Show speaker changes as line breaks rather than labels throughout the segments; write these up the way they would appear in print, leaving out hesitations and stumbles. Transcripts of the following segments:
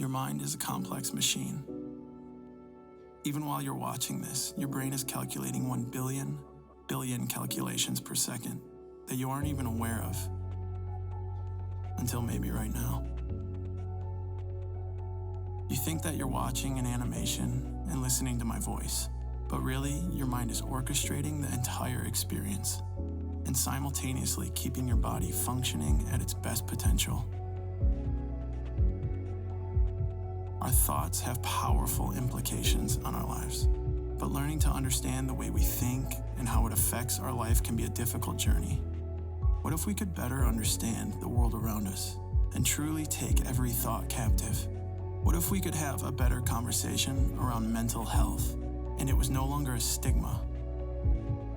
Your mind is a complex machine. Even while you're watching this, your brain is calculating 1 billion calculations per second that you aren't even aware of. Until maybe right now. You think that you're watching an animation and listening to my voice, but really, your mind is orchestrating the entire experience and simultaneously keeping your body functioning at its best potential. Our thoughts have powerful implications on our lives, but learning to understand the way we think and how it affects our life can be a difficult journey. What if we could better understand the world around us and truly take every thought captive? What if we could have a better conversation around mental health and it was no longer a stigma?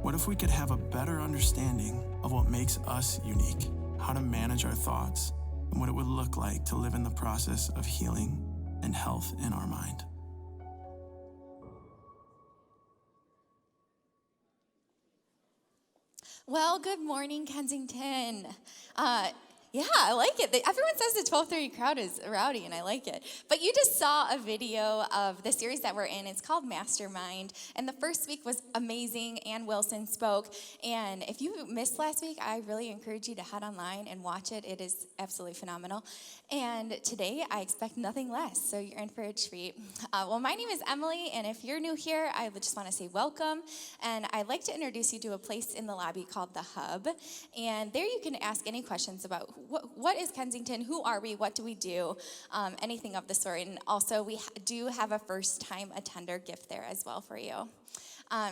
What if we could have a better understanding of what makes us unique, how to manage our thoughts, and what it would look like to live in the process of healing and health in our mind?
Well, good morning, Kensington. Yeah, I like it. Everyone says the 12:30 crowd is rowdy, and I like it. But you just saw a video of the series that we're in. It's called Mastermind, and the first week was amazing. Ann Wilson spoke, and if you missed last week, I really encourage you to head online and watch it. It is absolutely phenomenal. And today, I expect nothing less, so you're in for a treat. Well, my name is Emily, and if you're new here, I just want to say welcome. And I'd like to introduce you to a place in the lobby called The Hub, and there you can ask any questions about what is Kensington, who are we, what do we do, anything of the sort. And also, we do have a first-time attender gift there as well for you.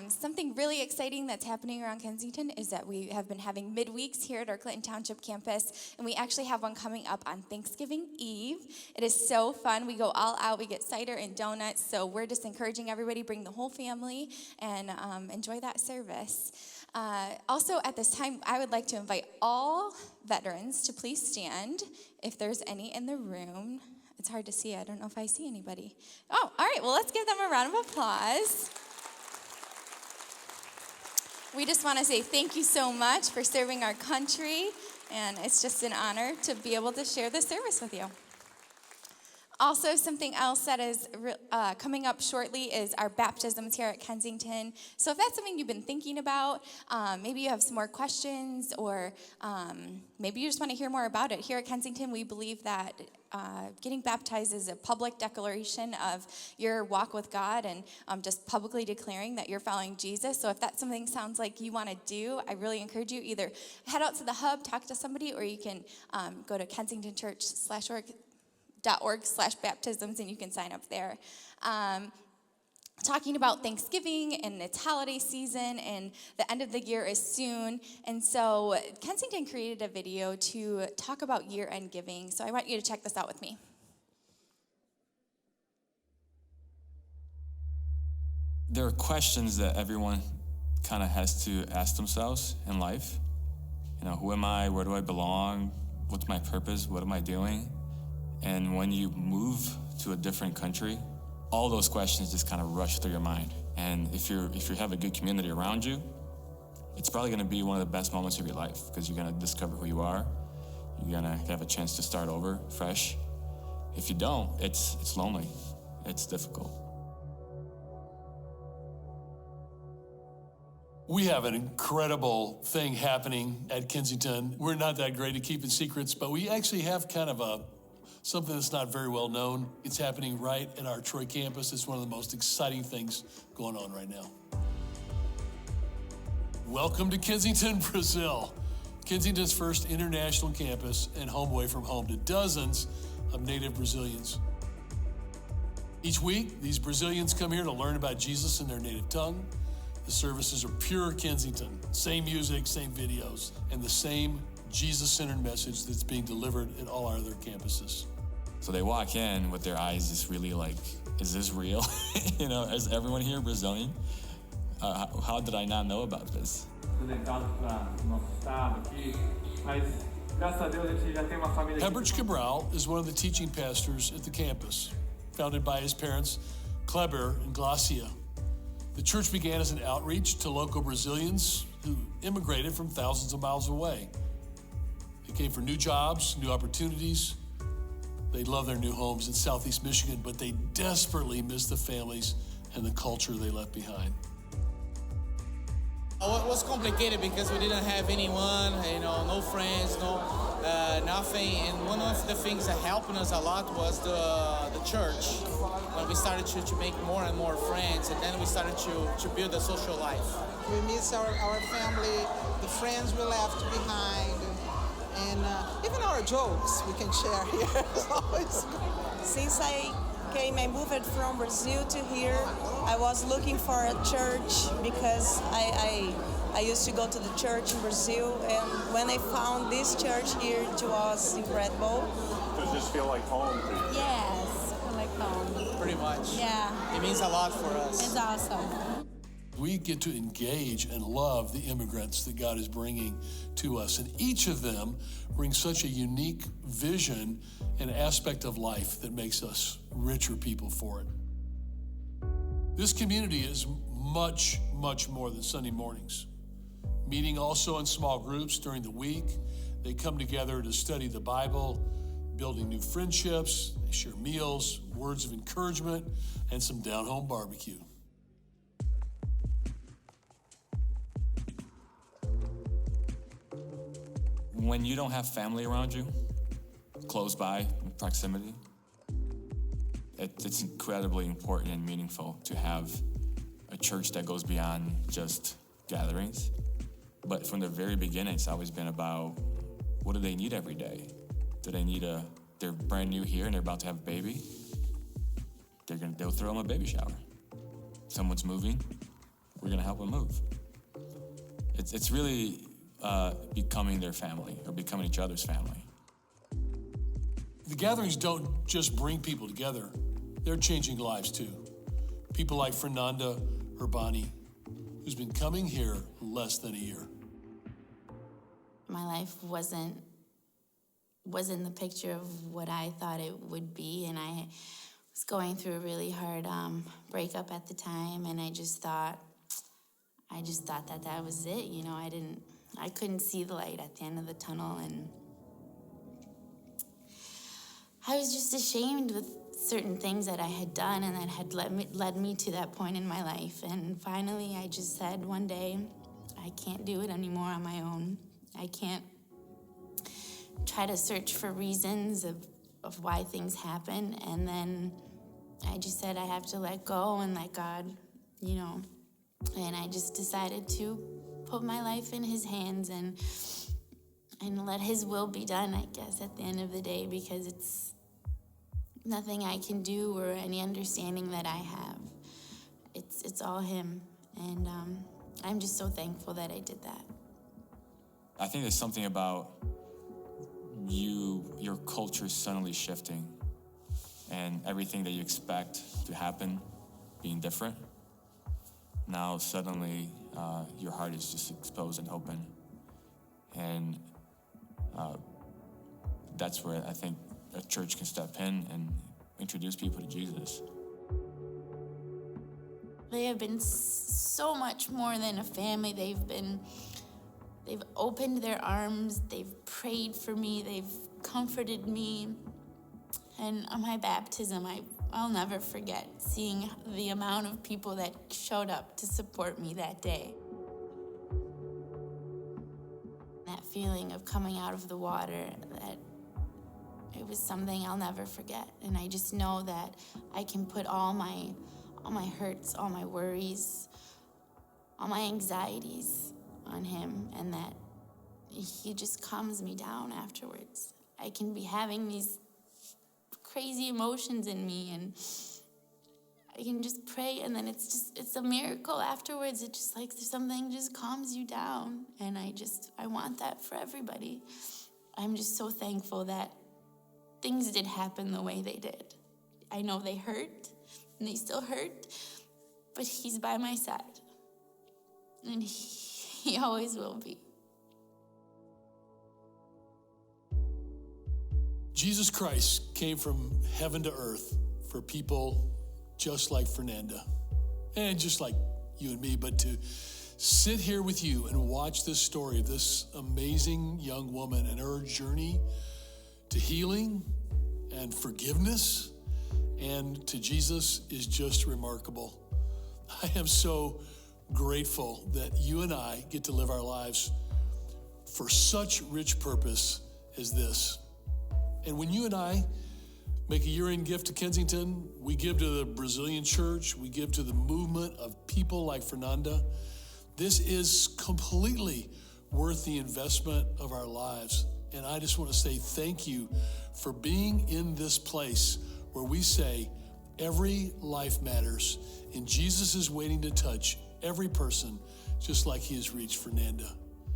Something really exciting that's happening around Kensington is that we have been having midweeks here at our Clinton Township campus, and we actually have one coming up on Thanksgiving Eve. It is so fun. We go all out. We get cider and donuts, so we're just encouraging everybody, bring the whole family, and enjoy that service. Also, at this time, I would like to invite all veterans to please stand if there's any in the room. It's hard to see. I don't know if I see anybody. Oh, all right. Well, let's give them a round of applause. We just want to say thank you so much for serving our country, and it's just an honor to be able to share this service with you. Also, something else that is coming up shortly is our baptisms here at Kensington. So if that's something you've been thinking about, maybe you have some more questions, or maybe you just want to hear more about it. Here at Kensington, we believe that getting baptized is a public declaration of your walk with God and just publicly declaring that you're following Jesus. So if that's something sounds like you want to do, I really encourage you either head out to the hub, talk to somebody, or you can go to kensingtonchurch.org/baptisms, and you can sign up there. Talking about Thanksgiving and its holiday season, and the end of the year is soon. And so Kensington created a video to talk about year-end giving. So I want you to check this out with me.
There are questions that everyone kind of has to ask themselves in life. You know, who am I? Where do I belong? What's my purpose? What am I doing? And when you move to a different country, all those questions just kind of rush through your mind. And if you have a good community around you, it's probably going to be one of the best moments of your life, because you're going to discover who you are. You're going to have a chance to start over fresh. If you don't, it's lonely. It's difficult.
We have an incredible thing happening at Kensington. We're not that great at keeping secrets, but we actually have kind of something that's not very well known. It's happening right at our Troy campus. It's one of the most exciting things going on right now. Welcome to Kensington, Brazil. Kensington's first international campus and home away from home to dozens of native Brazilians. Each week, these Brazilians come here to learn about Jesus in their native tongue. The services are pure Kensington. Same music, same videos, and the same Jesus-centered message that's being delivered at all our other campuses.
So they walk in with their eyes just really like, is this real? You know, is everyone here Brazilian? How did I not know about this?
Herbert Cabral is one of the teaching pastors at the campus, founded by his parents, Kleber and Glacia. The church began as an outreach to local Brazilians who immigrated from thousands of miles away. They came for new jobs, new opportunities, They love their new homes in Southeast Michigan, but they desperately miss the families and the culture they left behind.
It was complicated because we didn't have anyone, no friends, nothing. And one of the things that helped us a lot was the church. When we started to make more and more friends, and then we started to build a social life.
We miss our family, the friends we left behind, and even our jokes we can share here.
Since I moved from Brazil to here, I was looking for a church because I used to go to the church in Brazil, and when I found this church here, it was incredible.
Does this feel like home to you?
Yes, I like home.
Pretty much.
Yeah.
It means a lot for us.
It's awesome.
We get to engage and love the immigrants that God is bringing to us. And each of them brings such a unique vision and aspect of life that makes us richer people for it. This community is much, much more than Sunday mornings. Meeting also in small groups during the week. They come together to study the Bible, building new friendships. They share meals, words of encouragement, and some down-home barbecue.
When you don't have family around you, close by, in proximity, it's incredibly important and meaningful to have a church that goes beyond just gatherings. But from the very beginning, it's always been about, what do they need every day? Do they need they're brand new here and they're about to have a baby? They'll throw them a baby shower. Someone's moving, we're gonna help them move. It's really becoming their family or becoming each other's family.
The gatherings don't just bring people together, they're changing lives too. People like Fernanda Urbani, who's been coming here less than a year.
My life wasn't the picture of what I thought it would be, and I was going through a really hard breakup at the time, and I just thought that was it. I couldn't see the light at the end of the tunnel, and I was just ashamed with certain things that I had done and that had led me to that point in my life. And finally, I just said one day, I can't do it anymore on my own. I can't try to search for reasons of why things happen. And then I just said I have to let go and let God, And I just decided to put my life in his hands and let his will be done, I guess, at the end of the day, because it's nothing I can do or any understanding that I have. It's all him, and I'm just so thankful that I did that.
I think there's something about your culture suddenly shifting and everything that you expect to happen being different. Now suddenly your heart is just exposed and open. And that's where I think a church can step in and introduce people to Jesus.
They have been so much more than a family. They've opened their arms, they've prayed for me, they've comforted me. And on my baptism, I'll never forget seeing the amount of people that showed up to support me that day. That feeling of coming out of the water, that it was something I'll never forget. And I just know that I can put all my hurts, all my worries, all my anxieties on him, and that he just calms me down afterwards. I can be having these crazy emotions in me, and I can just pray, and then it's a miracle afterwards. It's just like something just calms you down, and I want that for everybody. I'm just so thankful that things did happen the way they did. I know they hurt, and they still hurt, but he's by my side, and he always will be.
Jesus Christ came from heaven to earth for people just like Fernanda and just like you and me, but to sit here with you and watch this story of this amazing young woman and her journey to healing and forgiveness and to Jesus is just remarkable. I am so grateful that you and I get to live our lives for such rich purpose as this. And when you and I make a year-end gift to Kensington, we give to the Brazilian church, we give to the movement of people like Fernanda. This is completely worth the investment of our lives. And I just want to say thank you for being in this place where we say every life matters and Jesus is waiting to touch every person just like he has reached Fernanda.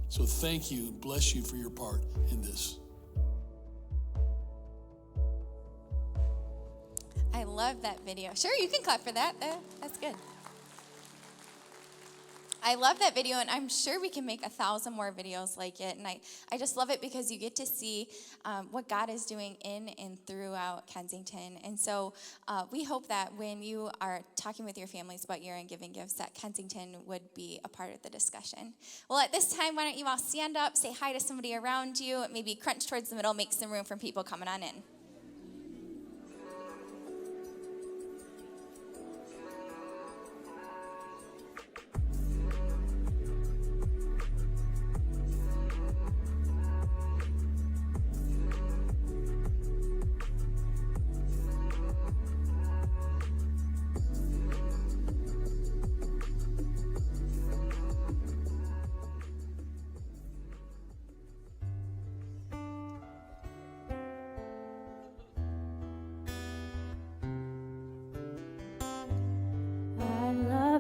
So thank you and bless you for your part in this.
I love that video. Sure, you can clap for that. That's good. I love that video, and I'm sure we can make 1,000 more videos like it. And I just love it because you get to see what God is doing in and throughout Kensington. And so we hope that when you are talking with your families about year-end giving gifts, that Kensington would be a part of the discussion. Well, at this time, why don't you all stand up, say hi to somebody around you, maybe crunch towards the middle, make some room for people coming on in.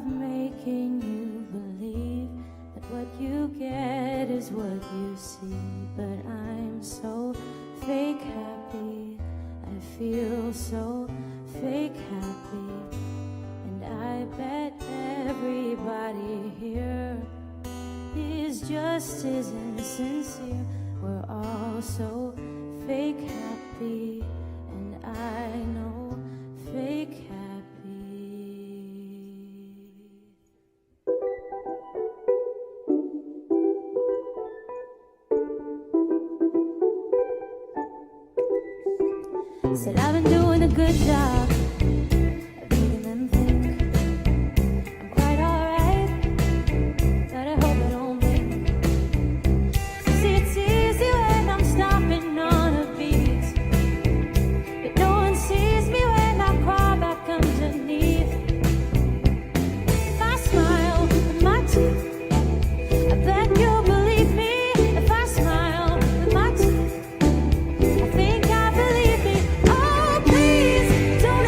Making you believe that what you get is what you see, but I'm so fake happy, I feel so fake happy, and I bet everybody here is just as insincere. We're all so fake happy, and I know fake happy. Said I've been doing a good job of making them think I'm quite alright, but I hope I don't blink. See, it's easy when I'm stopping on a beat, but no one sees me when I crawl back underneath. If I smile with my teeth, I bet you'll believe me. If I smile with my teeth, I think I believe me. Oh, please don't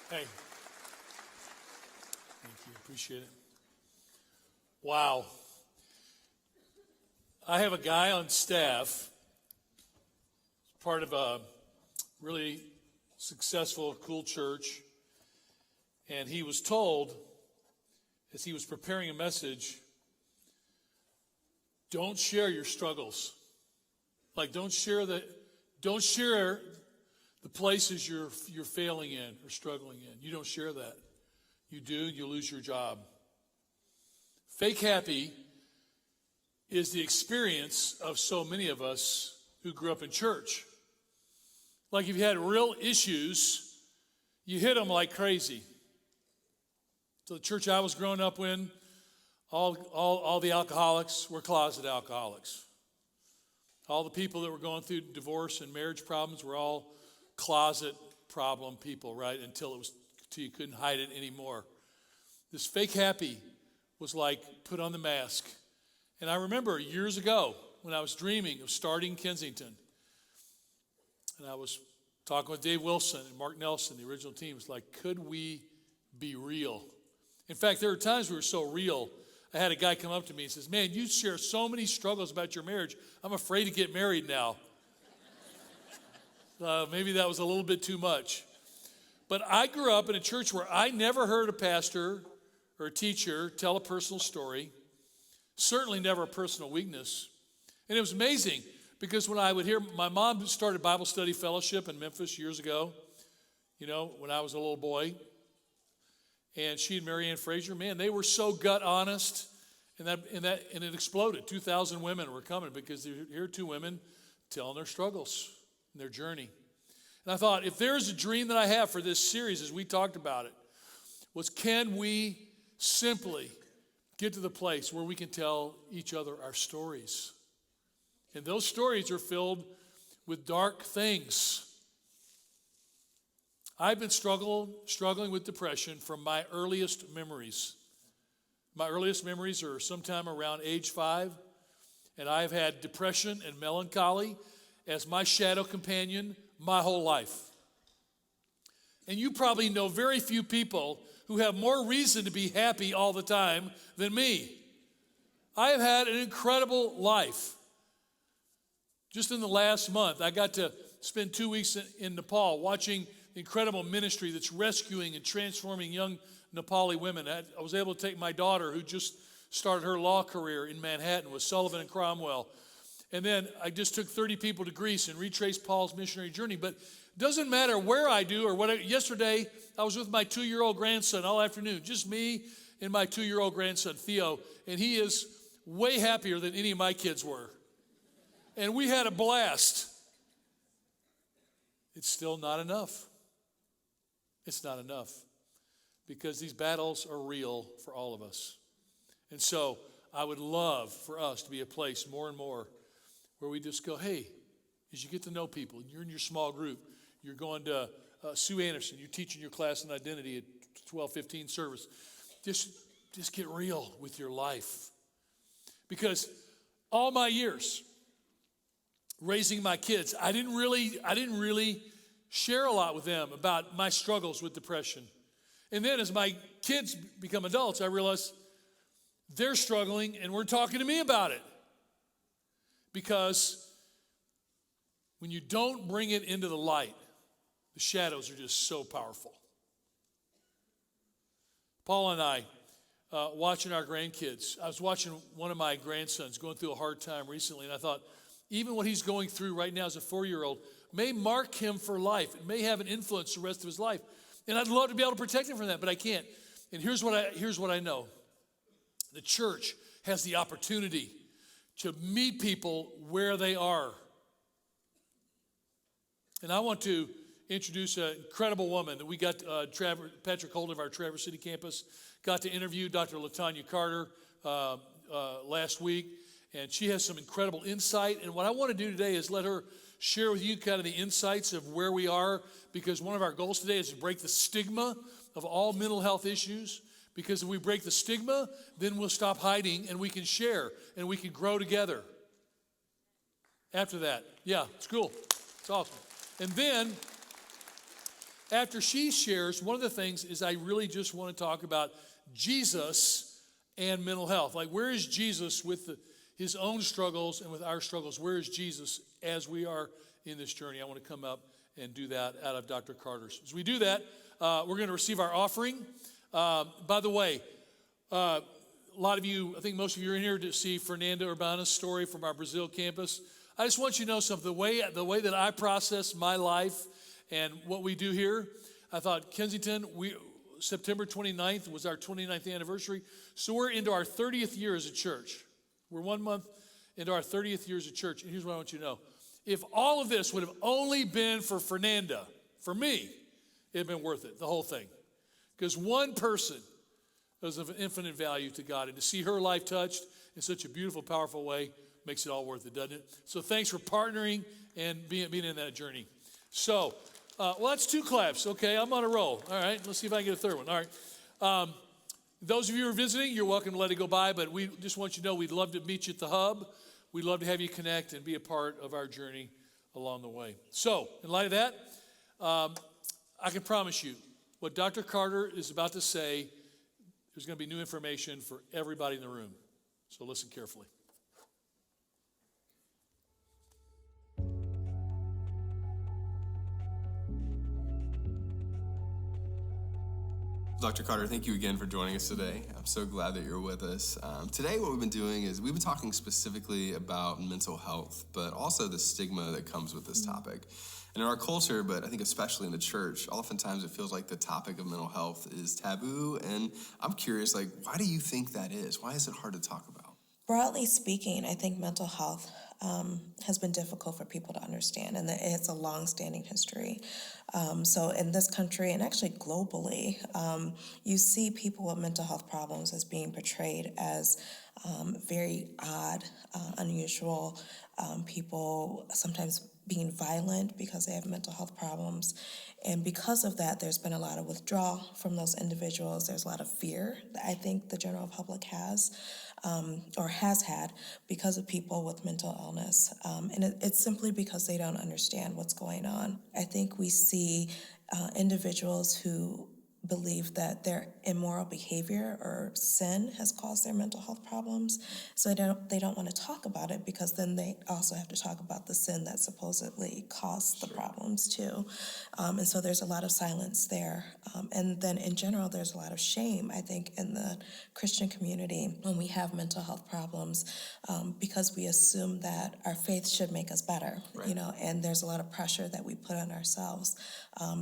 Hey. Thank you. Appreciate it. Wow. I have a guy on staff, part of a really successful, cool church, and he was told, as he was preparing a message, don't share your struggles. Like, don't share the places you're failing in or struggling in. You don't share that. You do, you lose your job. Fake happy is the experience of so many of us who grew up in church. Like, if you had real issues, you hit them like crazy. So the church I was growing up in, all the alcoholics were closet alcoholics. All the people that were going through divorce and marriage problems were all closet problem people, right? Until you couldn't hide it anymore. This fake happy was like, put on the mask. And I remember years ago when I was dreaming of starting Kensington, and I was talking with Dave Wilson and Mark Nelson, the original team. It was like, could we be real? In fact, there were times we were so real. I had a guy come up to me and says, man, you share so many struggles about your marriage. I'm afraid to get married now. Maybe that was a little bit too much. But I grew up in a church where I never heard a pastor or a teacher tell a personal story, certainly never a personal weakness. And it was amazing because when I would hear, my mom started Bible study fellowship in Memphis years ago, when I was a little boy. And she and Mary Ann Fraser, man, they were so gut honest, and it exploded. 2,000 women were coming because here are two women telling their struggles and their journey. And I thought, if there's a dream that I have for this series, as we talked about it, was can we simply get to the place where we can tell each other our stories? And those stories are filled with dark things. I've been struggling with depression from my earliest memories. My earliest memories are sometime around age 5, and I've had depression and melancholy as my shadow companion my whole life. And you probably know very few people who have more reason to be happy all the time than me. I have had an incredible life. Just in the last month, I got to spend 2 weeks in Nepal watching the incredible ministry that's rescuing and transforming young Nepali women. I was able to take my daughter, who just started her law career in Manhattan with Sullivan and Cromwell. And then I just took 30 people to Greece and retraced Paul's missionary journey. But it doesn't matter where I do or what. Yesterday, I was with my 2-year-old grandson all afternoon, just me and my 2-year-old grandson, Theo. And he is way happier than any of my kids were. And we had a blast. It's still not enough. It's not enough. Because these battles are real for all of us. And so I would love for us to be a place more and more where we just go, hey, as you get to know people, and you're in your small group, you're going to Sue Anderson, you're teaching your class in identity at 12:15 service. Just get real with your life. Because all my years raising my kids, I didn't really share a lot with them about my struggles with depression. And then as my kids become adults, I realized they're struggling and we're talking to me about it. Because when you don't bring it into the light, the shadows are just so powerful. Paul and I, watching our grandkids, I was watching one of my grandsons going through a hard time recently, and I thought, even what he's going through right now as a 4-year-old may mark him for life. It may have an influence the rest of his life. And I'd love to be able to protect him from that, but I can't. And here's what I know. The church has the opportunity to meet people where they are. And I want to introduce an incredible woman that we got, Patrick Holden of our Traverse City campus, got to interview Dr. LaTanya Carter last week. And she has some incredible insight. And what I want to do today is let her share with you kind of the insights of where we are, because one of our goals today is to break the stigma of all mental health issues. Because if we break the stigma, then we'll stop hiding and we can share and we can grow together. After that, yeah, it's cool. It's awesome. And then after she shares, one of the things is I really just want to talk about Jesus and mental health. Like, where is Jesus with his own struggles and with our struggles? Where is Jesus as we are in this journey? I want to come up and do that out of Dr. Carter's. As we do that, we're going to receive our offering. By the way, a lot of you, I think most of you are in here to see Fernanda Urbana's story from our Brazil campus. I just want you to know something. The way that I process my life and what we do here, I thought Kensington, September 29th was our 29th anniversary. So we're into our 30th year as a church. We're 1 month into our 30th year as a church. And here's what I want you to know. If all of this would have only been for Fernanda, for me, it'd been worth it, the whole thing. Because one person was of infinite value to God. And to see her life touched in such a beautiful, powerful way makes it all worth it, doesn't it? So thanks for partnering and being in that journey. So, well, that's 2 claps. Okay, I'm on a roll. All right, let's see if I can get a third one. All right. Those of you who are visiting, you're welcome to let it go by, but we just want you to know we'd love to meet you at the hub. We'd love to have you connect and be a part of our journey along the way. So, in light of that, I can promise you what Dr. Carter is about to say, there's going to be new information for everybody in the room. So listen carefully.
Dr. Carter, thank you again for joining us today. I'm so glad that you're with us. Today what we've been doing is we've been talking specifically about mental health, but also the stigma that comes with this topic. And in our culture, but I think especially in the church, oftentimes it feels like the topic of mental health is taboo. And I'm curious, like, why do you think that is? Why is it hard to talk about?
Broadly speaking, I think mental health has been difficult for people to understand, and it's a long-standing history. So in this country, and actually globally, you see people with mental health problems as being portrayed as very odd, unusual, people sometimes being violent because they have mental health problems. And because of that, there's been a lot of withdrawal from those individuals. There's a lot of fear that I think the general public has, or has had, because of people with mental illness. And it's simply because they don't understand what's going on. I think we see individuals who believe that their immoral behavior or sin has caused their mental health problems, so they don't want to talk about it, because then they also have to talk about the sin that supposedly caused the problems too. And so there's a lot of silence there. And then in general, there's a lot of shame, I think, in the Christian community when we have mental health problems, because we assume that our faith should make us better, right. And there's a lot of pressure that we put on ourselves,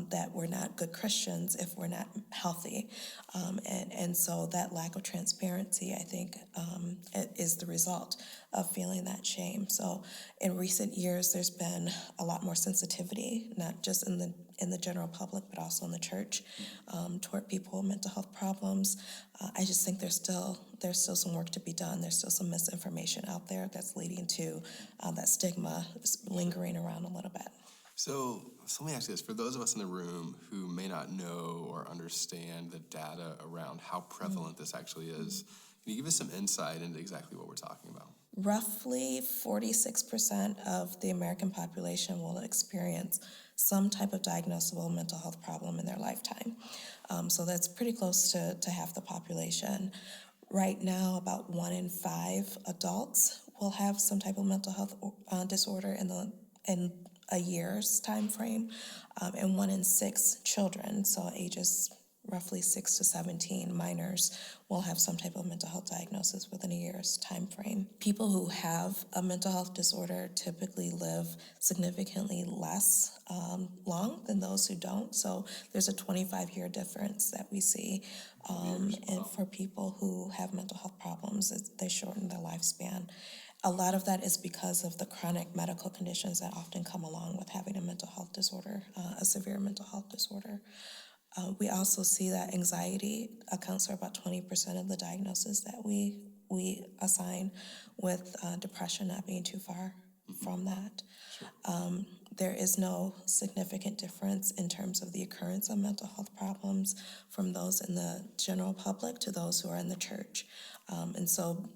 that we're not good Christians if we're not healthy. And so that lack of transparency, I think, is the result of feeling that shame. So in recent years, there's been a lot more sensitivity, not just in the general public, but also in the church, toward people with mental health problems. I just think there's still some work to be done. There's still some misinformation out there that's leading to that stigma lingering around a little bit.
So let me ask you this. For those of us in the room who may not know or understand the data around how prevalent this actually is, can you give us some insight into exactly what we're talking about?
Roughly 46% of the American population will experience some type of diagnosable mental health problem in their lifetime. So that's pretty close to half the population. Right now, about 1 in 5 adults will have some type of mental health disorder in a year's time frame, and 1 in 6 children, so ages roughly 6 to 17, minors, will have some type of mental health diagnosis within a year's time frame. People who have a mental health disorder typically live significantly less long than those who don't. So there's a 25-year difference that we see. And for people who have mental health problems, they shorten their lifespan. A lot of that is because of the chronic medical conditions that often come along with having a mental health disorder, a severe mental health disorder. We also see that anxiety accounts for about 20% of the diagnosis that we assign, with depression not being too far from that. Sure. There is no significant difference in terms of the occurrence of mental health problems from those in the general public to those who are in the church. And so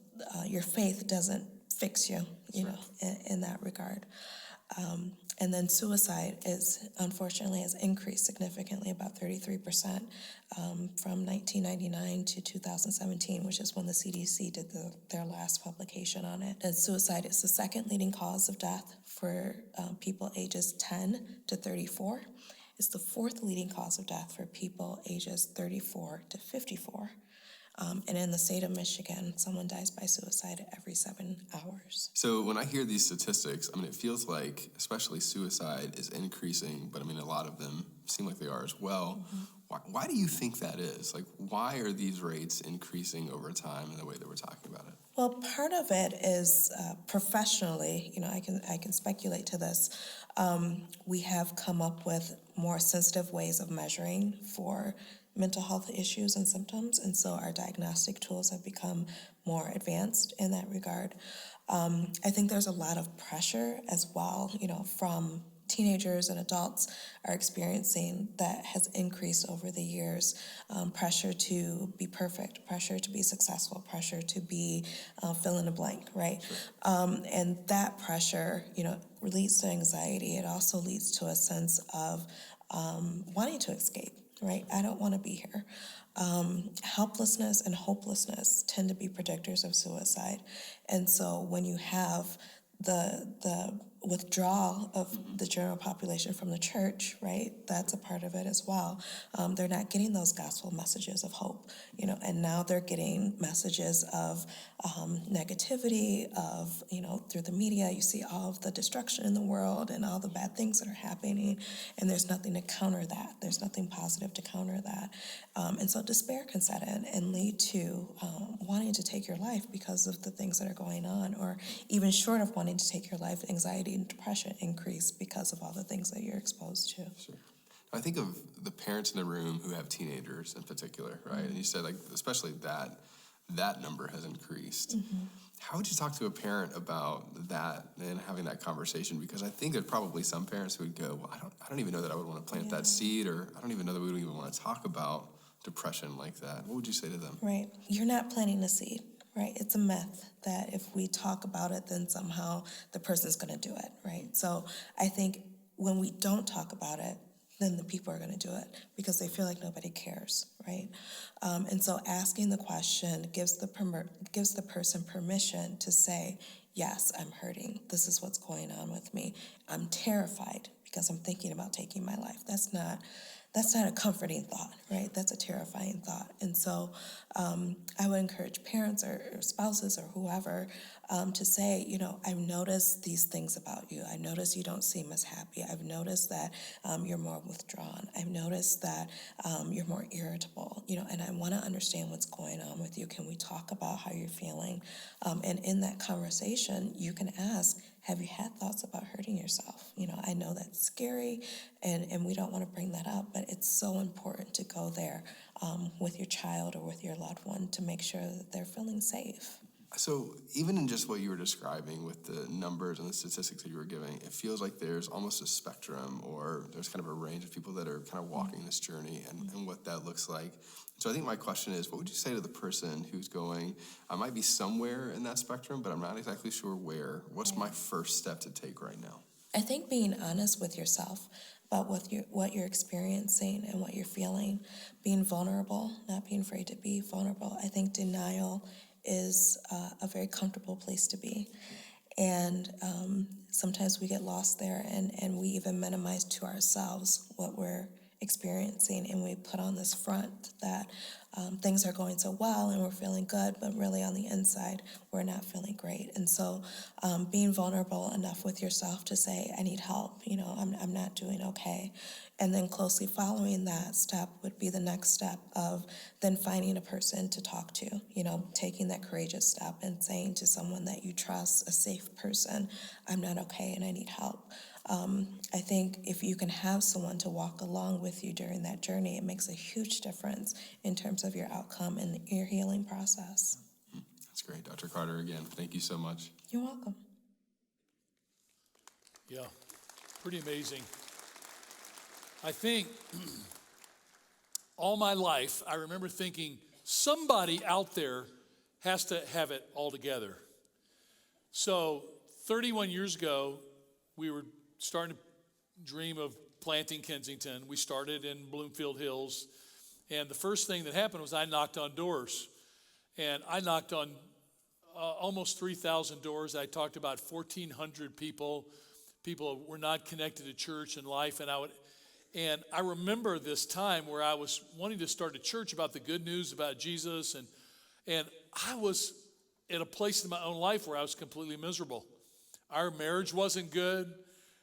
your faith doesn't fix you, in that regard. And then suicide unfortunately has increased significantly, about 33%, from 1999 to 2017, which is when the CDC did their last publication on it. And suicide is the second leading cause of death for people ages 10 to 34. It's the fourth leading cause of death for people ages 34 to 54. And in the state of Michigan, someone dies by suicide every 7 hours.
So when I hear these statistics, I mean, it feels like, especially suicide is increasing, but I mean, a lot of them seem like they are as well. Mm-hmm. Why do you think that is? Like, why are these rates increasing over time in the way that we're talking about it?
Well, part of it is professionally, I can speculate to this. We have come up with more sensitive ways of measuring for mental health issues and symptoms, and so our diagnostic tools have become more advanced in that regard. I think there's a lot of pressure as well, from teenagers and adults are experiencing that has increased over the years. Pressure to be perfect, pressure to be successful, pressure to be fill in the blank, right? Sure. And that pressure, leads to anxiety. It also leads to a sense of wanting to escape, right? I don't want to be here. Helplessness and hopelessness tend to be predictors of suicide. And so when you have the withdrawal of the general population from the church, right? That's a part of it as well. They're not getting those gospel messages of hope, and now they're getting messages of negativity, of, through the media, you see all of the destruction in the world and all the bad things that are happening, and there's nothing to counter that. There's nothing positive to counter that. And so despair can set in and lead to wanting to take your life because of the things that are going on, or even short of wanting to take your life, anxiety and depression increase because of all the things that you're exposed to.
Sure. I think of the parents in the room who have teenagers in particular, right? Mm-hmm. And you said, especially that number has increased. Mm-hmm. How would you talk to a parent about that and having that conversation? Because I think there's probably some parents who would go, well, I don't even know that I would want to plant that seed, or I don't even know that we would even want to talk about depression like that. What would you say to them?
Right. You're not planting a seed. Right, it's a myth that if we talk about it, then somehow the person's going to do it, right? So I think when we don't talk about it, then the people are going to do it because they feel like nobody cares, right? And so asking the question gives the person permission to say, yes, I'm hurting. This is what's going on with me. I'm terrified because I'm thinking about taking my life. That's not a comforting thought, right? That's a terrifying thought. And so I would encourage parents or spouses or whoever to say, I've noticed these things about you. I noticed you don't seem as happy. I've noticed that you're more withdrawn. I've noticed that you're more irritable, and I want to understand what's going on with you. Can we talk about how you're feeling? And in that conversation, you can ask, have you had thoughts about hurting yourself? I know that's scary and we don't want to bring that up, but it's so important to go there with your child or with your loved one to make sure that they're feeling safe.
So even in just what you were describing with the numbers and the statistics that you were giving, it feels like there's almost a spectrum, or there's kind of a range of people that are kind of walking this journey and what that looks like. So I think my question is, what would you say to the person who's going, I might be somewhere in that spectrum, but I'm not exactly sure where. What's my first step to take right now?
I think being honest with yourself about what you're experiencing and what you're feeling, being vulnerable, not being afraid to be vulnerable. I think denial is a very comfortable place to be. And sometimes we get lost there and we even minimize to ourselves what we're experiencing, and we put on this front that things are going so well and we're feeling good, but really on the inside we're not feeling great. And so being vulnerable enough with yourself to say, I need help, I'm not doing okay. And then closely following that step would be the next step of then finding a person to talk to, taking that courageous step and saying to someone that you trust, a safe person, I'm not okay and I need help. I think if you can have someone to walk along with you during that journey, it makes a huge difference in terms of your outcome and your healing process.
That's great. Dr. Carter, again, thank you so much.
You're welcome.
Yeah, pretty amazing. I think all my life, I remember thinking somebody out there has to have it all together. So 31 years ago, we were starting to dream of planting Kensington. We started in Bloomfield Hills. And the first thing that happened was I knocked on doors. And I knocked on almost 3,000 doors. I talked about 1,400 people. People were not connected to church and life. And I remember this time where I was wanting to start a church about the good news about Jesus. And I was at a place in my own life where I was completely miserable. Our marriage wasn't good.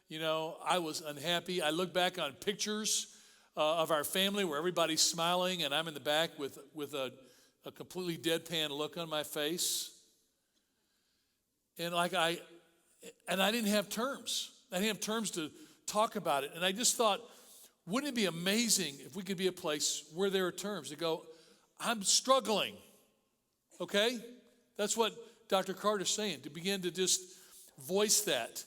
You know, I was unhappy. I look back on pictures of our family where everybody's smiling and I'm in the back with a completely deadpan look on my face. And I didn't have terms. I didn't have terms to talk about it. And I just thought, wouldn't it be amazing if we could be a place where there are terms to go, I'm struggling, okay? That's what Dr. Carter's saying, to begin to just voice that,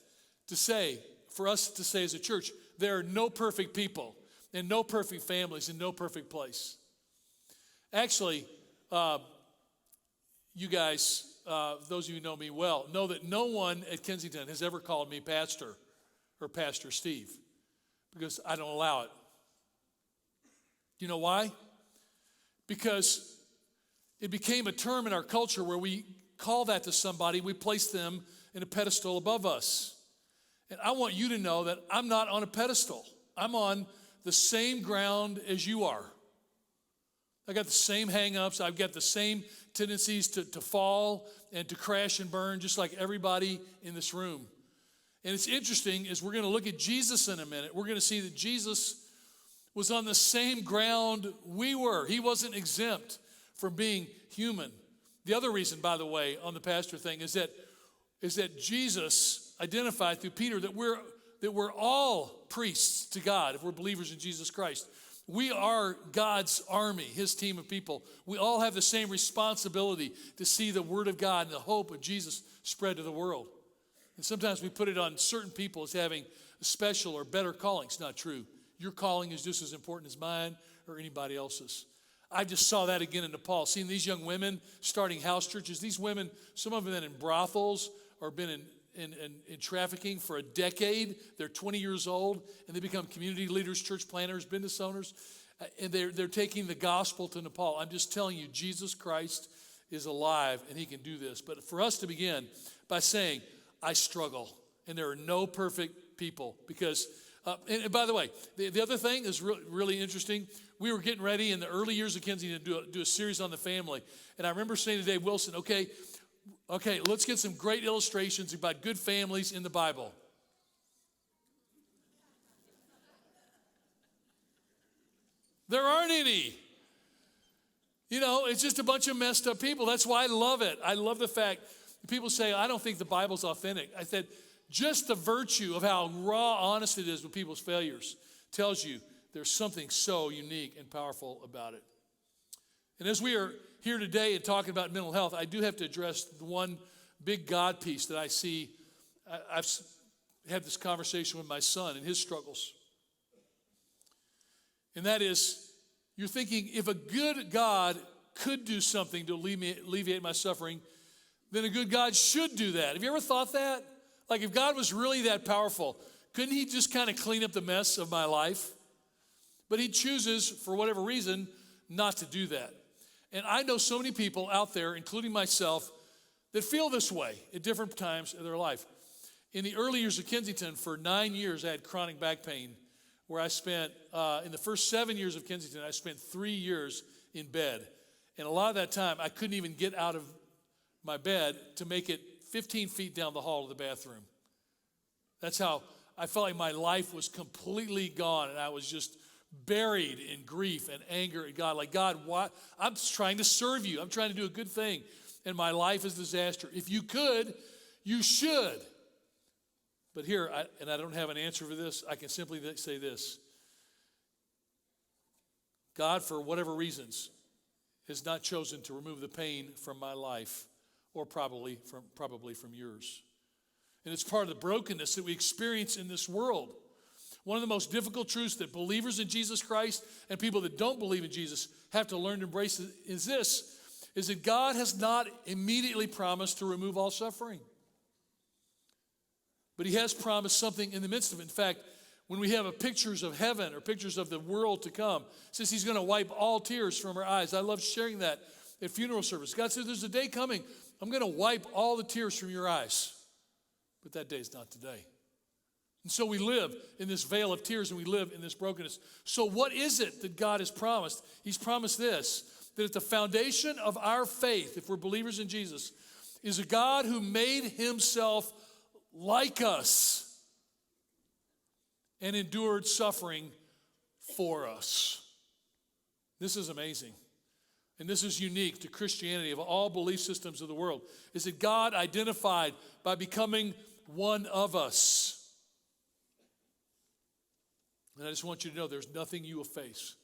to say, for us to say as a church, there are no perfect people and no perfect families and no perfect place. Actually, you guys, those of you who know me well, know that no one at Kensington has ever called me pastor or Pastor Steve because I don't allow it. You know why? Because it became a term in our culture where we call that to somebody, we place them in a pedestal above us. And I want you to know that I'm not on a pedestal. I'm on the same ground as you are. I got the same hang-ups. I've got the same tendencies to fall and to crash and burn, just like everybody in this room. And it's interesting, as we're going to look at Jesus in a minute, we're going to see that Jesus was on the same ground we were. He wasn't exempt from being human. The other reason, by the way, on the pastor thing is that Jesus identified through Peter that we're all priests to God if we're believers in Jesus Christ. We are God's army, his team of people. We all have the same responsibility to see the word of God and the hope of Jesus spread to the world. And sometimes we put it on certain people as having a special or better calling. It's not true. Your calling is just as important as mine or anybody else's. I just saw that again in Nepal, seeing these young women starting house churches. These women, some of them have been in brothels or been in trafficking for a decade. They're 20 years old, and they become community leaders, church planners, business owners, and they're taking the gospel to Nepal. I'm just telling you, Jesus Christ is alive, and he can do this. But for us to begin by saying, I struggle, and there are no perfect people, because, and by the way, the other thing is really interesting. We were getting ready in the early years of Kensington to do a series on the family, and I remember saying to Dave Wilson, okay, let's get some great illustrations about good families in the Bible. There aren't any. You know, it's just a bunch of messed up people. That's why I love it. I love the fact people say, I don't think the Bible's authentic. I said, just the virtue of how raw honest it is with people's failures tells you there's something so unique and powerful about it. And as we are here today and talking about mental health, I do have to address the one big God piece that I see. I've had this conversation with my son and his struggles. And that is, you're thinking, if a good God could do something to alleviate my suffering, then a good God should do that. Have you ever thought that? Like, if God was really that powerful, couldn't he just kind of clean up the mess of my life? But he chooses, for whatever reason, not to do that. And I know so many people out there, including myself, that feel this way at different times in their life. In the early years of Kensington, for 9 years, I had chronic back pain, where I spent, in the first 7 years of Kensington, I spent 3 years in bed. And a lot of that time, I couldn't even get out of my bed to make it 15 feet down the hall to the bathroom. That's how I felt like my life was completely gone, and I was just buried in grief and anger at God. Like, God, why? I'm trying to serve you. I'm trying to do a good thing, and my life is a disaster. If you could, you should. But here, and I don't have an answer for this, I can simply say this. God, for whatever reasons, has not chosen to remove the pain from my life, or probably from yours. And it's part of the brokenness that we experience in this world. One of the most difficult truths that believers in Jesus Christ and people that don't believe in Jesus have to learn to embrace is that God has not immediately promised to remove all suffering. But he has promised something in the midst of it. In fact, when we have pictures of heaven or pictures of the world to come, it says he's going to wipe all tears from our eyes. I love sharing that at funeral service. God says there's a day coming, I'm going to wipe all the tears from your eyes. But that day is not today. And so we live in this veil of tears and we live in this brokenness. So what is it that God has promised? He's promised this, that at the foundation of our faith, if we're believers in Jesus, is a God who made himself like us and endured suffering for us. This is amazing. And this is unique to Christianity of all belief systems of the world, is that God identified by becoming one of us. And I just want you to know there's nothing you will face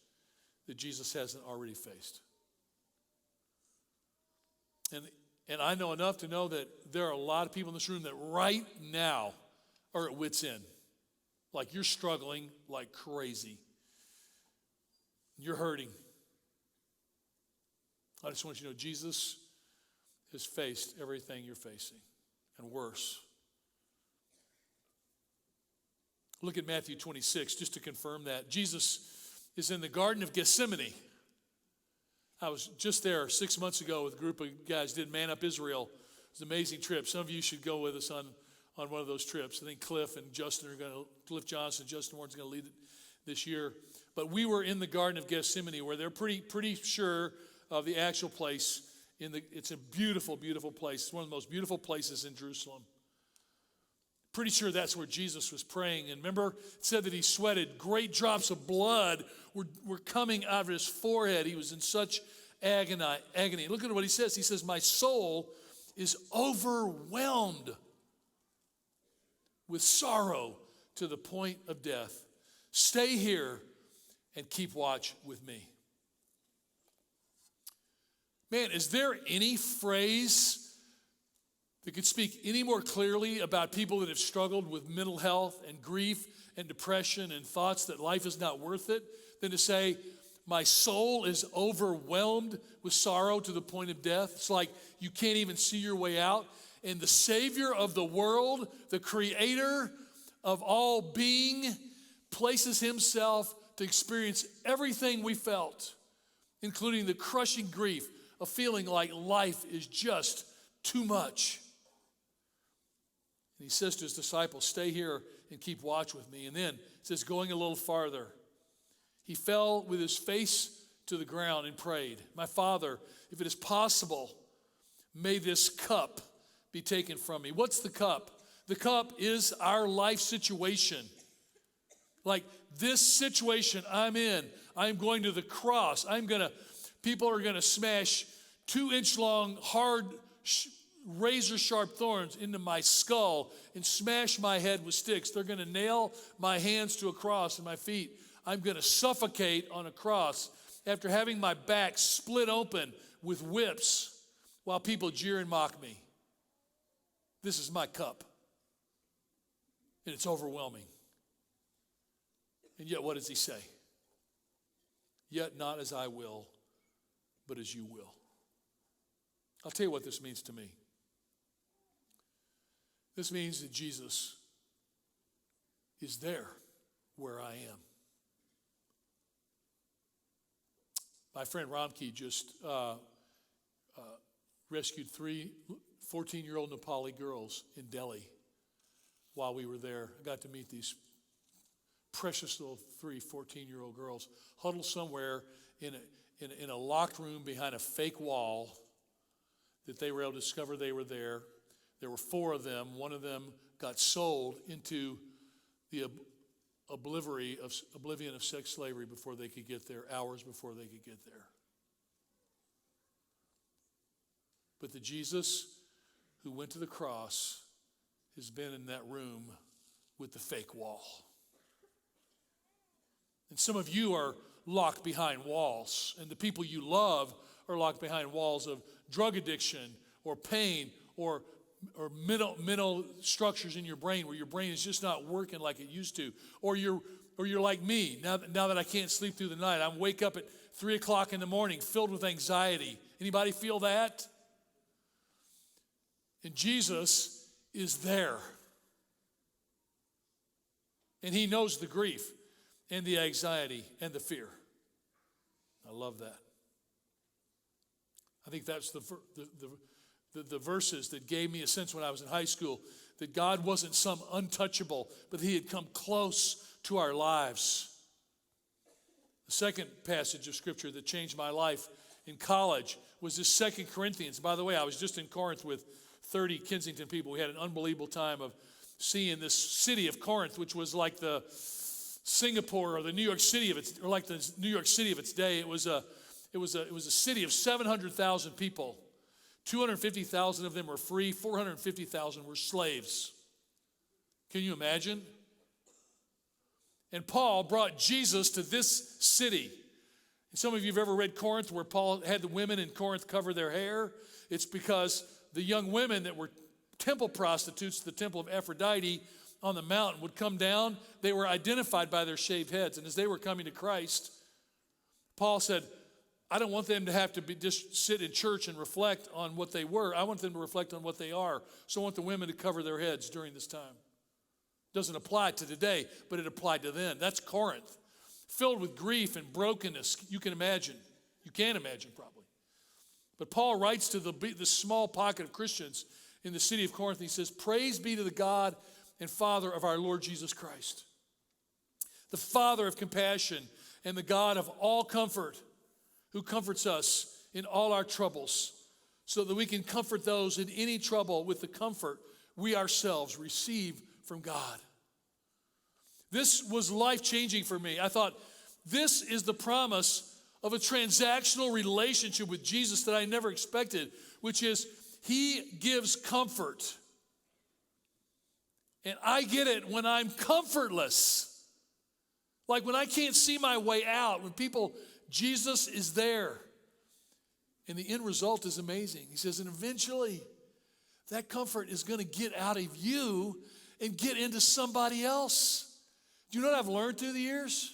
that Jesus hasn't already faced. And I know enough to know that there are a lot of people in this room that right now are at wit's end. Like you're struggling like crazy. You're hurting. I just want you to know Jesus has faced everything you're facing and worse. Look at Matthew 26 just to confirm that. Jesus is in the Garden of Gethsemane. I was just there 6 months ago with a group of guys, did Man Up Israel. It was an amazing trip. Some of you should go with us on one of those trips. I think Cliff and Justin are going to, Cliff Johnson, Justin Warren's going to lead it this year. But we were in the Garden of Gethsemane where they're pretty sure of the actual place. It's a beautiful, beautiful place. It's one of the most beautiful places in Jerusalem. Pretty sure that's where Jesus was praying. And remember, it said that he sweated. Great drops of blood were coming out of his forehead. He was in such agony. Look at what he says. He says, my soul is overwhelmed with sorrow to the point of death. Stay here and keep watch with me. Man, is there any phrase that could speak any more clearly about people that have struggled with mental health and grief and depression and thoughts that life is not worth it than to say, my soul is overwhelmed with sorrow to the point of death? It's like you can't even see your way out. And the Savior of the world, the creator of all being, places himself to experience everything we felt, including the crushing grief of feeling like life is just too much. And he says to his disciples, stay here and keep watch with me. And then it says, going a little farther, he fell with his face to the ground and prayed, my Father, if it is possible, may this cup be taken from me. What's the cup? The cup is our life situation. Like this situation I'm in, I'm going to the cross. People are going to smash 2-inch long, hard, razor sharp thorns into my skull and smash my head with sticks. They're going to nail my hands to a cross and my feet. I'm going to suffocate on a cross after having my back split open with whips while people jeer and mock me. This is my cup. And it's overwhelming. And yet what does he say? Yet not as I will, but as you will. I'll tell you what this means to me. This means that Jesus is there where I am. My friend Ramki just rescued 3 14-year-old Nepali girls in Delhi while we were there. I got to meet these precious little 3 14-year-old girls huddled somewhere in a locked room behind a fake wall that they were able to discover they were there. There were 4 of them. One of them got sold into the oblivion of sex slavery before they could get there, hours before they could get there. But the Jesus who went to the cross has been in that room with the fake wall. And some of you are locked behind walls, and the people you love are locked behind walls of drug addiction or pain or mental structures in your brain where your brain is just not working like it used to. Or you're like me, now that I can't sleep through the night. I wake up at 3 o'clock in the morning filled with anxiety. Anybody feel that? And Jesus is there. And he knows the grief and the anxiety and the fear. I love that. I think that's the verses that gave me a sense when I was in high school that God wasn't some untouchable, but he had come close to our lives. The second passage of scripture that changed my life in college was this 2 Corinthians. By the way, I was just in Corinth with 30 Kensington people. We had an unbelievable time of seeing this city of Corinth, which was like the Singapore or the New York City of its, or like the New York City of its day. It was a city of 700,000 people. 250,000 of them were free. 450,000 were slaves. Can you imagine? And Paul brought Jesus to this city. And some of you have ever read Corinth, where Paul had the women in Corinth cover their hair. It's because the young women that were temple prostitutes to the temple of Aphrodite on the mountain would come down. They were identified by their shaved heads. And as they were coming to Christ, Paul said, I don't want them to have to just sit in church and reflect on what they were. I want them to reflect on what they are. So I want the women to cover their heads during this time. Doesn't apply to today, but it applied to then. That's Corinth, filled with grief and brokenness. You can imagine. You can't imagine, probably. But Paul writes to the small pocket of Christians in the city of Corinth, and he says, praise be to the God and Father of our Lord Jesus Christ, the Father of compassion and the God of all comfort, who comforts us in all our troubles, so that we can comfort those in any trouble with the comfort we ourselves receive from God. This was life-changing for me. I thought, this is the promise of a transactional relationship with Jesus that I never expected, which is he gives comfort. And I get it when I'm comfortless. Like when I can't see my way out, when Jesus is there. And the end result is amazing. He says, and eventually that comfort is going to get out of you and get into somebody else. Do you know what I've learned through the years?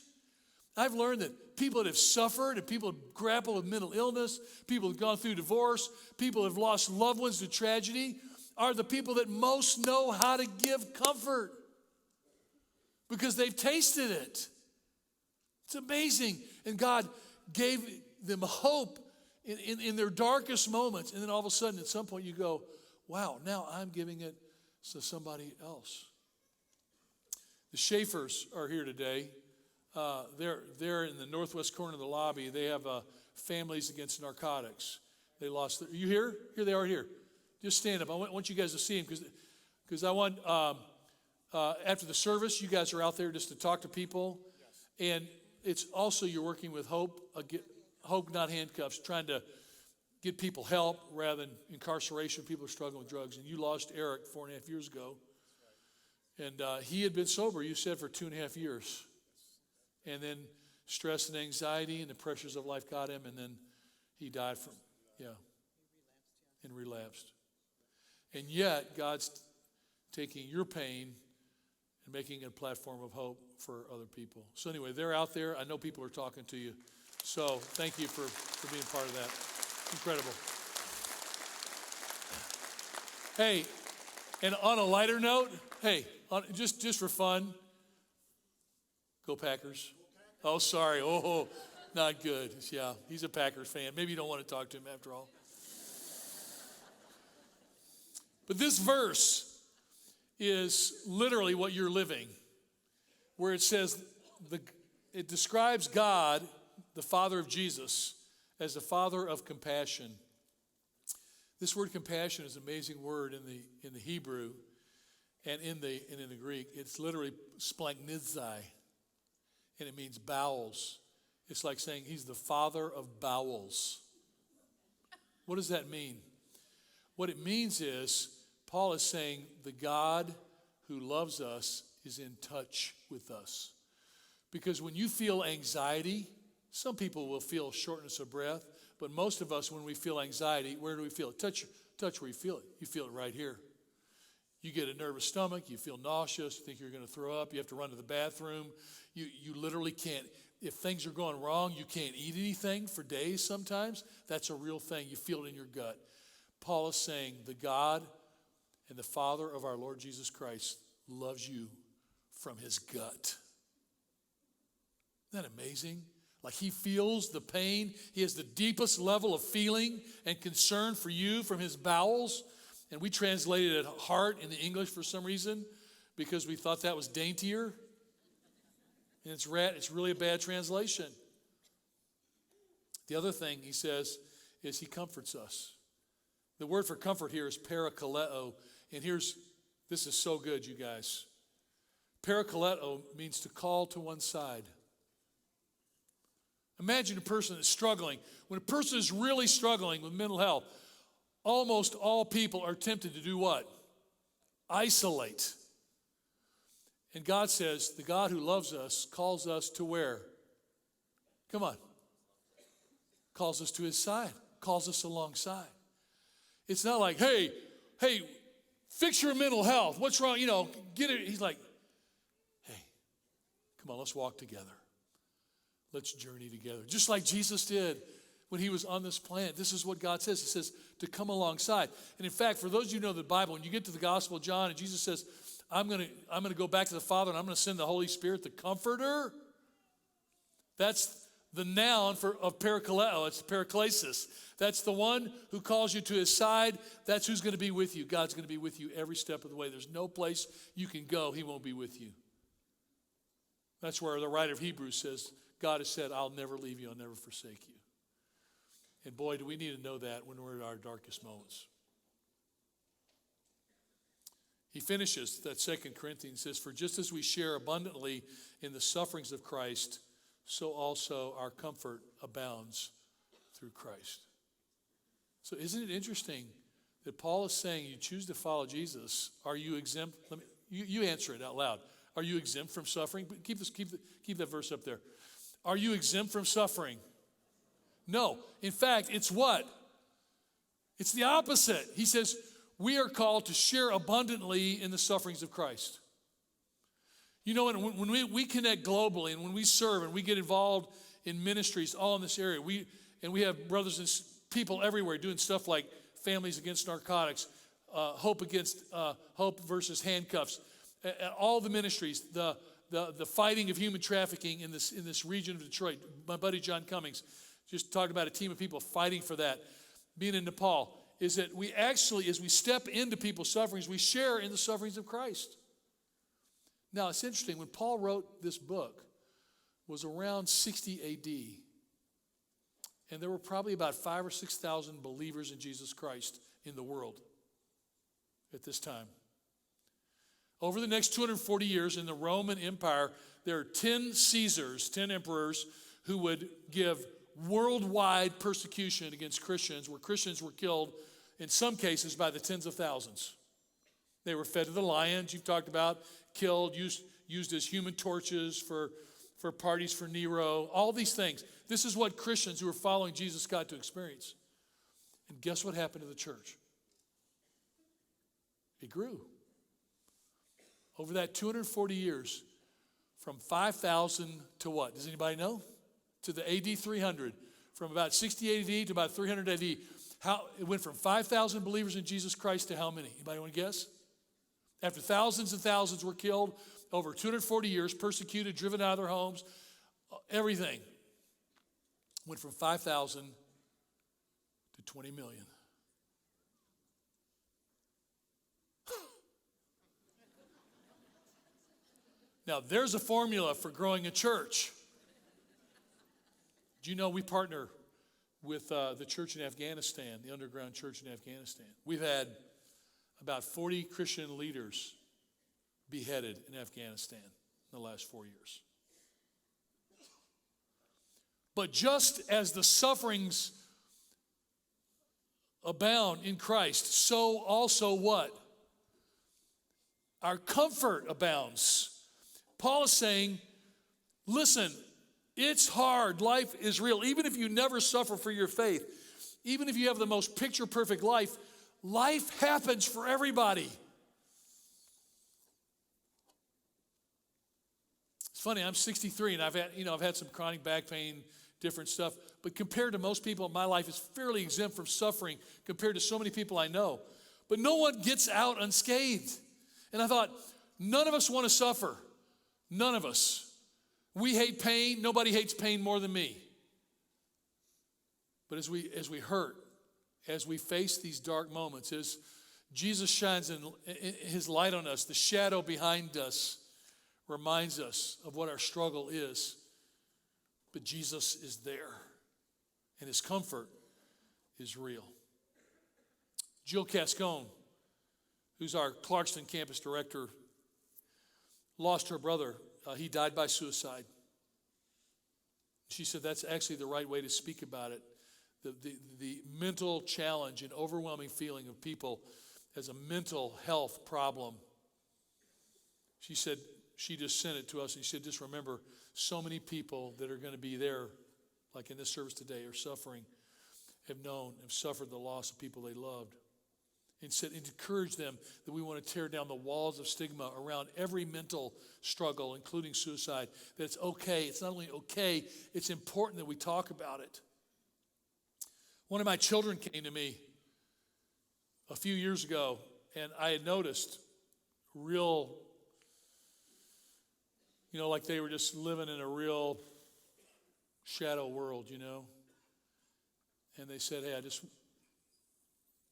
I've learned that people that have suffered and people that grapple with mental illness, people that have gone through divorce, people that have lost loved ones to tragedy, are the people that most know how to give comfort because they've tasted it. It's amazing. And God gave them hope in their darkest moments. And then all of a sudden, at some point, you go, wow, now I'm giving it to somebody else. The Schaefers are here today. They're in the northwest corner of the lobby. They have Families Against Narcotics. They lost. Are you here? Here they are here. Just stand up. I want you guys to see them because I want, after the service, you guys are out there just to talk to people. Yes. And it's also you're working with Hope, Hope Not Handcuffs, trying to get people help rather than incarceration. People are struggling with drugs. And you lost Eric 4.5 years ago. And he had been sober, you said, for 2.5 years. And then stress and anxiety and the pressures of life got him, and then he died from, and relapsed. And yet, God's taking your pain and making it a platform of hope for other people. So anyway, they're out there. I know people are talking to you. So thank you for being part of that. Incredible. Hey, and on a lighter note, just for fun, go Packers. Oh, sorry. Oh, not good. Yeah, he's a Packers fan. Maybe you don't want to talk to him after all. But this verse is literally what you're living, where it says, it describes God, the Father of Jesus, as the Father of compassion. This word compassion is an amazing word in the Hebrew and in the Greek. It's literally splanchnizai, and it means bowels. It's like saying he's the Father of bowels. What does that mean? What it means is, Paul is saying the God who loves us is in touch with us. Because when you feel anxiety, some people will feel shortness of breath, but most of us, when we feel anxiety, where do we feel it? Touch where you feel it. You feel it right here. You get a nervous stomach, you feel nauseous, you think you're going to throw up, you have to run to the bathroom. You literally can't, if things are going wrong, you can't eat anything for days sometimes. That's a real thing. You feel it in your gut. Paul is saying the God and the Father of our Lord Jesus Christ loves you from his gut. Isn't that amazing? Like he feels the pain. He has the deepest level of feeling and concern for you from his bowels. And we translated it heart in the English for some reason because we thought that was daintier. And it's really a bad translation. The other thing he says is he comforts us. The word for comfort here is parakaleo. And this is so good, you guys. Parakaleo means to call to one side. Imagine a person that's struggling. When a person is really struggling with mental health, almost all people are tempted to do what? Isolate. And God says, the God who loves us calls us to where? Come on. Calls us to his side. Calls us alongside. It's not like, hey, fix your mental health. What's wrong? Get it. He's like, hey, come on, let's walk together. Let's journey together. Just like Jesus did when he was on this planet. This is what God says. He says to come alongside. And in fact, for those of you who know the Bible, when you get to the Gospel of John and Jesus says, I'm going to go back to the Father and I'm going to send the Holy Spirit, the Comforter. That's the noun of parakaleo. It's paraklesis. That's the one who calls you to his side. That's who's going to be with you. God's going to be with you every step of the way. There's no place you can go he won't be with you. That's where the writer of Hebrews says, God has said, I'll never leave you, I'll never forsake you. And boy, do we need to know that when we're at our darkest moments. He finishes that 2 Corinthians, says, for just as we share abundantly in the sufferings of Christ, so also our comfort abounds through Christ. So isn't it interesting that Paul is saying you choose to follow Jesus, are you exempt? You answer it out loud. Are you exempt from suffering? Keep that verse up there. Are you exempt from suffering? No. In fact, it's what? It's the opposite. He says, we are called to share abundantly in the sufferings of Christ. You know, when we connect globally and when we serve and we get involved in ministries all in this area, we have brothers and people everywhere doing stuff like Families Against Narcotics, Hope versus Handcuffs, all the ministries, the fighting of human trafficking in this region of Detroit. My buddy John Cummings just talked about a team of people fighting for that. Being in Nepal is that we actually, as we step into people's sufferings, we share in the sufferings of Christ. Now, it's interesting. When Paul wrote this book, it was around 60 A.D., and there were probably about 5,000 or 6,000 believers in Jesus Christ in the world at this time. Over the next 240 years in the Roman Empire, there are 10 Caesars, 10 emperors, who would give worldwide persecution against Christians, where Christians were killed, in some cases, by the tens of thousands. They were fed to the lions, you've talked about, killed, used as human torches for parties for Nero, all these things. This is what Christians who were following Jesus got to experience. And guess what happened to the church? It grew. Over that 240 years, from 5,000 to what? Does anybody know? To the AD 300. From about 60 AD to about 300 AD. It went from 5,000 believers in Jesus Christ to how many? Anybody want to guess? After thousands and thousands were killed, over 240 years, persecuted, driven out of their homes, everything went from 5,000 to 20 million. Now, there's a formula for growing a church. Do you know we partner with the church in Afghanistan, the underground church in Afghanistan? We've had about 40 Christian leaders beheaded in Afghanistan in the last 4 years. But just as the sufferings abound in Christ, so also what? Our comfort abounds. Paul is saying, listen, it's hard. Life is real. Even if you never suffer for your faith, even if you have the most picture-perfect life, life happens for everybody. It's funny, I'm 63 and I've had some chronic back pain, different stuff, but compared to most people, my life is fairly exempt from suffering compared to so many people I know. But no one gets out unscathed. And I thought, none of us want to suffer. None of us. We hate pain. Nobody hates pain more than me. But as we hurt, as we face these dark moments, as Jesus shines his light on us, the shadow behind us reminds us of what our struggle is. But Jesus is there, and his comfort is real. Jill Cascone, who's our Clarkston campus director, lost her brother. He died by suicide. She said that's actually the right way to speak about it. The mental challenge and overwhelming feeling of people as a mental health problem. She said, she just sent it to us, and she said, just remember, so many people that are going to be there, like in this service today, are suffering, have suffered the loss of people they loved. And said, encourage them that we want to tear down the walls of stigma around every mental struggle, including suicide, that it's okay. It's not only okay, it's important that we talk about it. One of my children came to me a few years ago, and I had noticed real, like they were just living in a real shadow world, And they said, hey, I just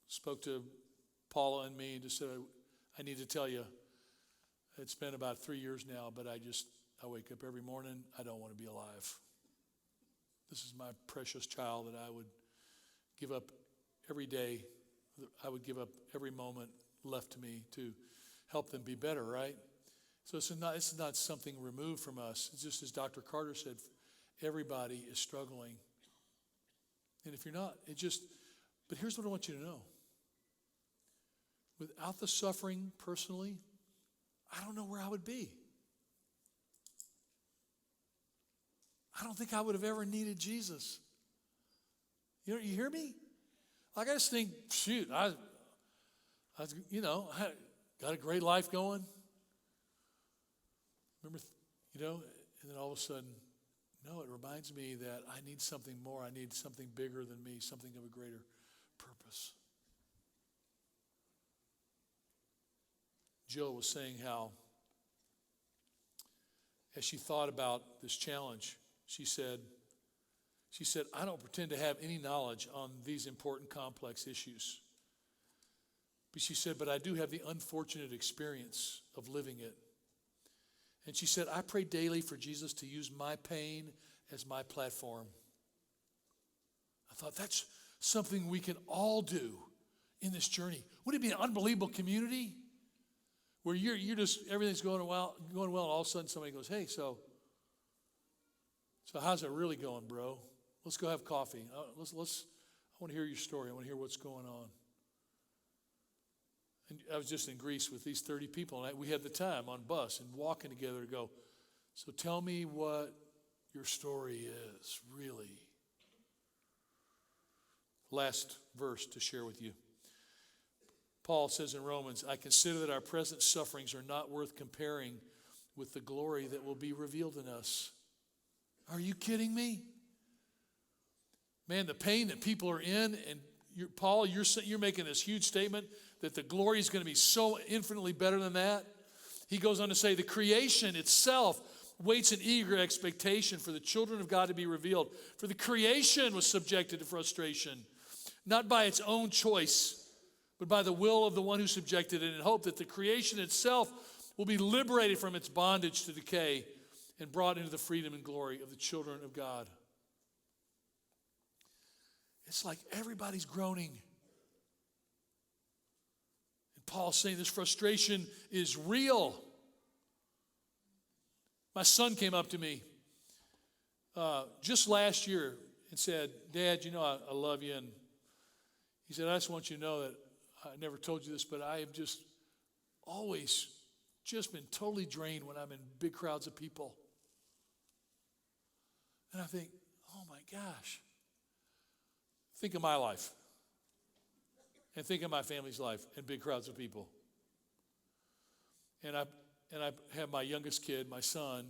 spoke to Paula and me and just said, I need to tell you, it's been about 3 years now, but I wake up every morning, I don't want to be alive. This is my precious child that I would give up every day. I would give up every moment left to me to help them be better, right? So it's not something removed from us. It's just as Dr. Carter said, everybody is struggling. And if you're not, but here's what I want you to know. Without the suffering personally, I don't know where I would be. I don't think I would have ever needed Jesus. You hear me? Like I just think, shoot, I got a great life going. Remember, and then all of a sudden, no, it reminds me that I need something more. I need something bigger than me, something of a greater purpose. Jill was saying how, as she thought about this challenge, she said, I don't pretend to have any knowledge on these important, complex issues. But she said, but I do have the unfortunate experience of living it. And she said, I pray daily for Jesus to use my pain as my platform. I thought that's something we can all do in this journey. Wouldn't it be an unbelievable community where you're just, everything's going well, and all of a sudden somebody goes, hey, so how's it really going, bro? Let's go have coffee. I want to hear your story. I want to hear what's going on. And I was just in Greece with these 30 people, and we had the time on bus and walking together to go, so tell me what your story is, really. Last verse to share with you. Paul says in Romans, I consider that our present sufferings are not worth comparing with the glory that will be revealed in us. Are you kidding me? Man, the pain that people are in, and Paul, you're making this huge statement that the glory is going to be so infinitely better than that. He goes on to say, the creation itself waits in eager expectation for the children of God to be revealed. For the creation was subjected to frustration, not by its own choice, but by the will of the one who subjected it, in hope that the creation itself will be liberated from its bondage to decay and brought into the freedom and glory of the children of God. It's like everybody's groaning. And Paul's saying this frustration is real. My son came up to me just last year and said, Dad, I love you. And he said, I just want you to know that I never told you this, but I have just always just been totally drained when I'm in big crowds of people. And I think, oh my gosh. Think of my life. And think of my family's life in big crowds of people. And I have my youngest kid, my son,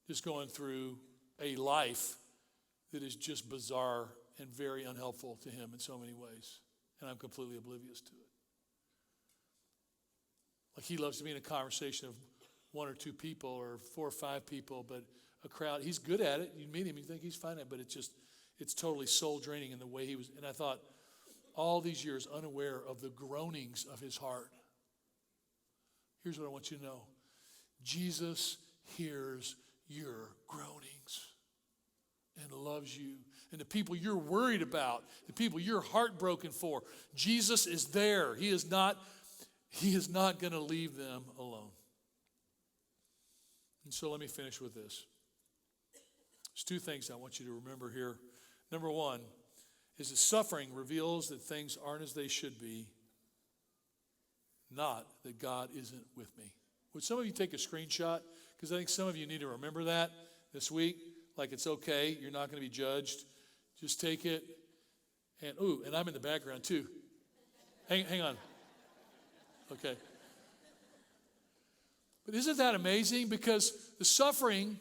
just going through a life that is just bizarre and very unhelpful to him in so many ways. And I'm completely oblivious to it. Like he loves to be in a conversation of one or two people or 4 or 5 people, but a crowd. He's good at it. You meet him, you think he's fine at it, but it's totally soul draining in the way he was. And I thought, all these years unaware of the groanings of his heart. Here's what I want you to know. Jesus hears your groanings and loves you. And the people you're worried about, the people you're heartbroken for, Jesus is there. He is not going to leave them alone. And so let me finish with this. There's 2 things I want you to remember here. Number 1 is that suffering reveals that things aren't as they should be, not that God isn't with me. Would some of you take a screenshot? Because I think some of you need to remember that this week. Like it's okay, you're not going to be judged. Just take it. And I'm in the background too. Hang on. Okay. But isn't that amazing? Because the suffering,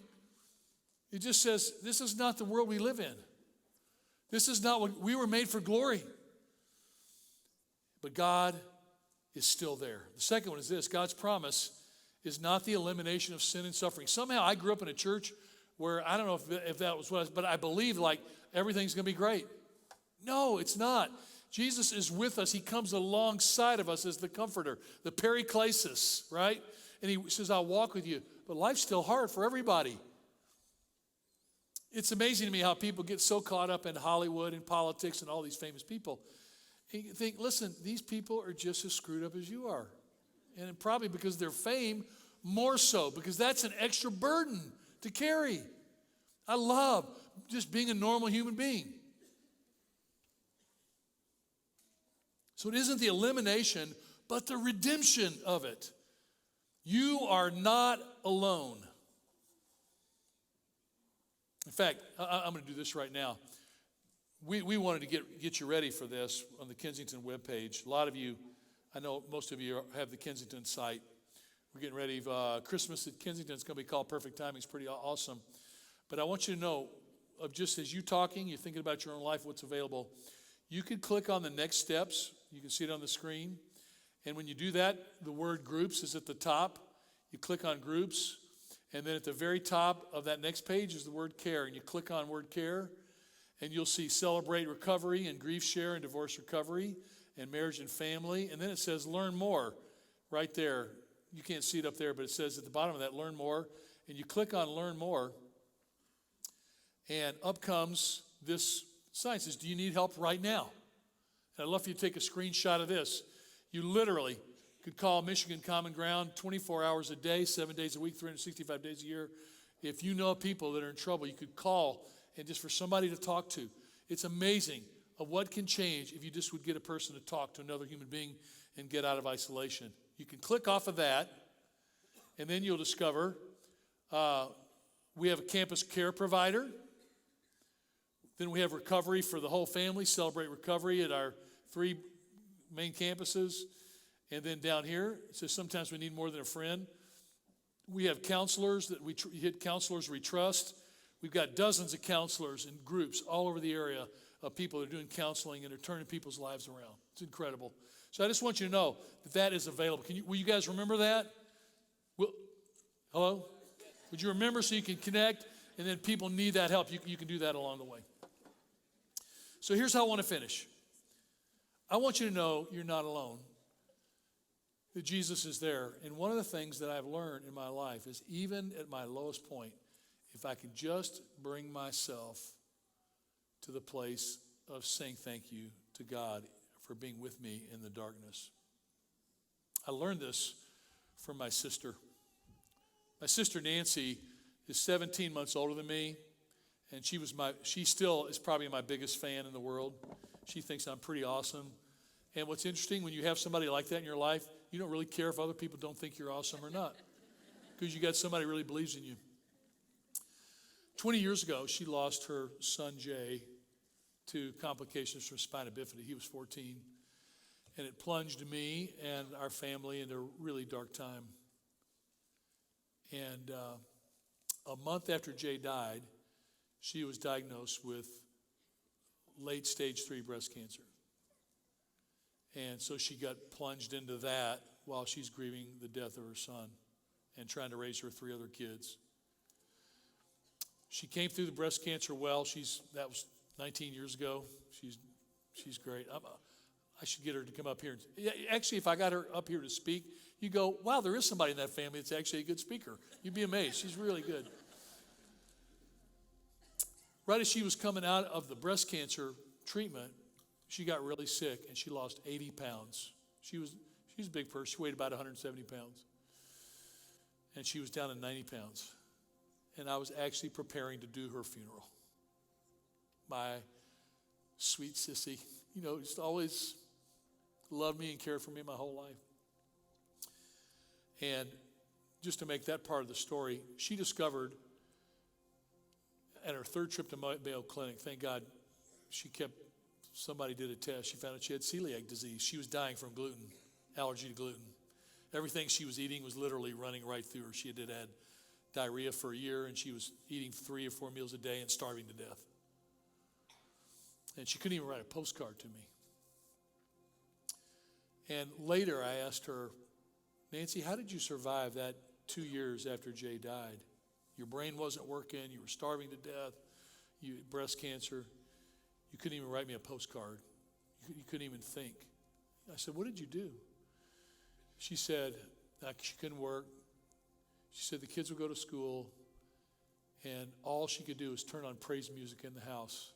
it just says, this is not the world we live in. This is not what we were made for glory. But God is still there. The second one is this: God's promise is not the elimination of sin and suffering. Somehow I grew up in a church where I don't know if that was what, but I believed like everything's going to be great. No, it's not. Jesus is with us. He comes alongside of us as the comforter, the Paraclesis, right? And he says, I'll walk with you. But life's still hard for everybody. It's amazing to me how people get so caught up in Hollywood and politics and all these famous people. And you think, listen, these people are just as screwed up as you are. And probably because of their fame, more so, because that's an extra burden to carry. I love just being a normal human being. So it isn't the elimination, but the redemption of it. You are not alone. In fact, I'm going to do this right now. We wanted to get you ready for this on the Kensington webpage. A lot of you, I know most of you have the Kensington site. We're getting ready. Christmas at Kensington is going to be called Perfect Timing. It's pretty awesome. But I want you to know, of just as you talking, you're thinking about your own life, what's available. You can click on the next steps. You can see it on the screen. And when you do that, the word groups is at the top. You click on groups. And then at the very top of that next page is the word care. And you click on word care. And you'll see celebrate recovery and grief share and divorce recovery and marriage and family. And then it says learn more right there. You can't see it up there, but it says at the bottom of that, learn more. And you click on learn more. And up comes this sign. It says, do you need help right now? And I'd love for you to take a screenshot of this. You literally could call Michigan Common Ground 24 hours a day, 7 days a week, 365 days a year. If you know people that are in trouble, you could call and just for somebody to talk to. It's amazing of what can change if you just would get a person to talk to another human being and get out of isolation. You can click off of that, and then you'll discover we have a campus care provider. Then we have recovery for the whole family, celebrate recovery at our 3 main campuses. And then down here, it says sometimes we need more than a friend. We have counselors that we hit counselors we trust. We've got dozens of counselors and groups all over the area of people that are doing counseling and are turning people's lives around. It's incredible. So I just want you to know that is available. Will you guys remember that? Hello? Would you remember so you can connect? And then people need that help. You can do that along the way. So here's how I want to finish. I want you to know you're not alone. That Jesus is there. And one of the things that I've learned in my life is even at my lowest point, if I could just bring myself to the place of saying thank you to God for being with me in the darkness. I learned this from my sister. My sister Nancy is 17 months older than me, and she still is probably my biggest fan in the world. She thinks I'm pretty awesome. And what's interesting, when you have somebody like that in your life, you don't really care if other people don't think you're awesome or not, because you got somebody who really believes in you. 20 years ago, she lost her son Jay to complications from spina bifida. He was 14, and it plunged me and our family into a really dark time. And a month after Jay died, she was diagnosed with late stage 3 breast cancer. And so she got plunged into that while she's grieving the death of her son. and trying to raise her 3 other kids. She came through the breast cancer well. That was 19 years ago. She's great. I should get her to come up here. Actually, if I got her up here to speak, you go, wow, there is somebody in that family that's actually a good speaker. You'd be amazed. She's really good. Right as she was coming out of the breast cancer treatment, she got really sick and she lost 80 pounds. She's a big person. She weighed about 170 pounds. And she was down to 90 pounds. And I was actually preparing to do her funeral. My sweet sissy, just always loved me and cared for me my whole life. And just to make that part of the story, she discovered at her 3rd trip to Mayo Clinic, thank God, somebody did a test. She found out she had celiac disease. She was dying from gluten, allergy to gluten. Everything she was eating was literally running right through her. She had diarrhea for a year, and she was eating 3 or 4 meals a day and starving to death. And she couldn't even write a postcard to me. And later I asked her, Nancy, how did you survive that 2 years after Jay died? Your brain wasn't working. You were starving to death. You had breast cancer. You couldn't even write me a postcard. You couldn't even think. I said, what did you do? She said she couldn't work. She said the kids would go to school, and all she could do was turn on praise music in the house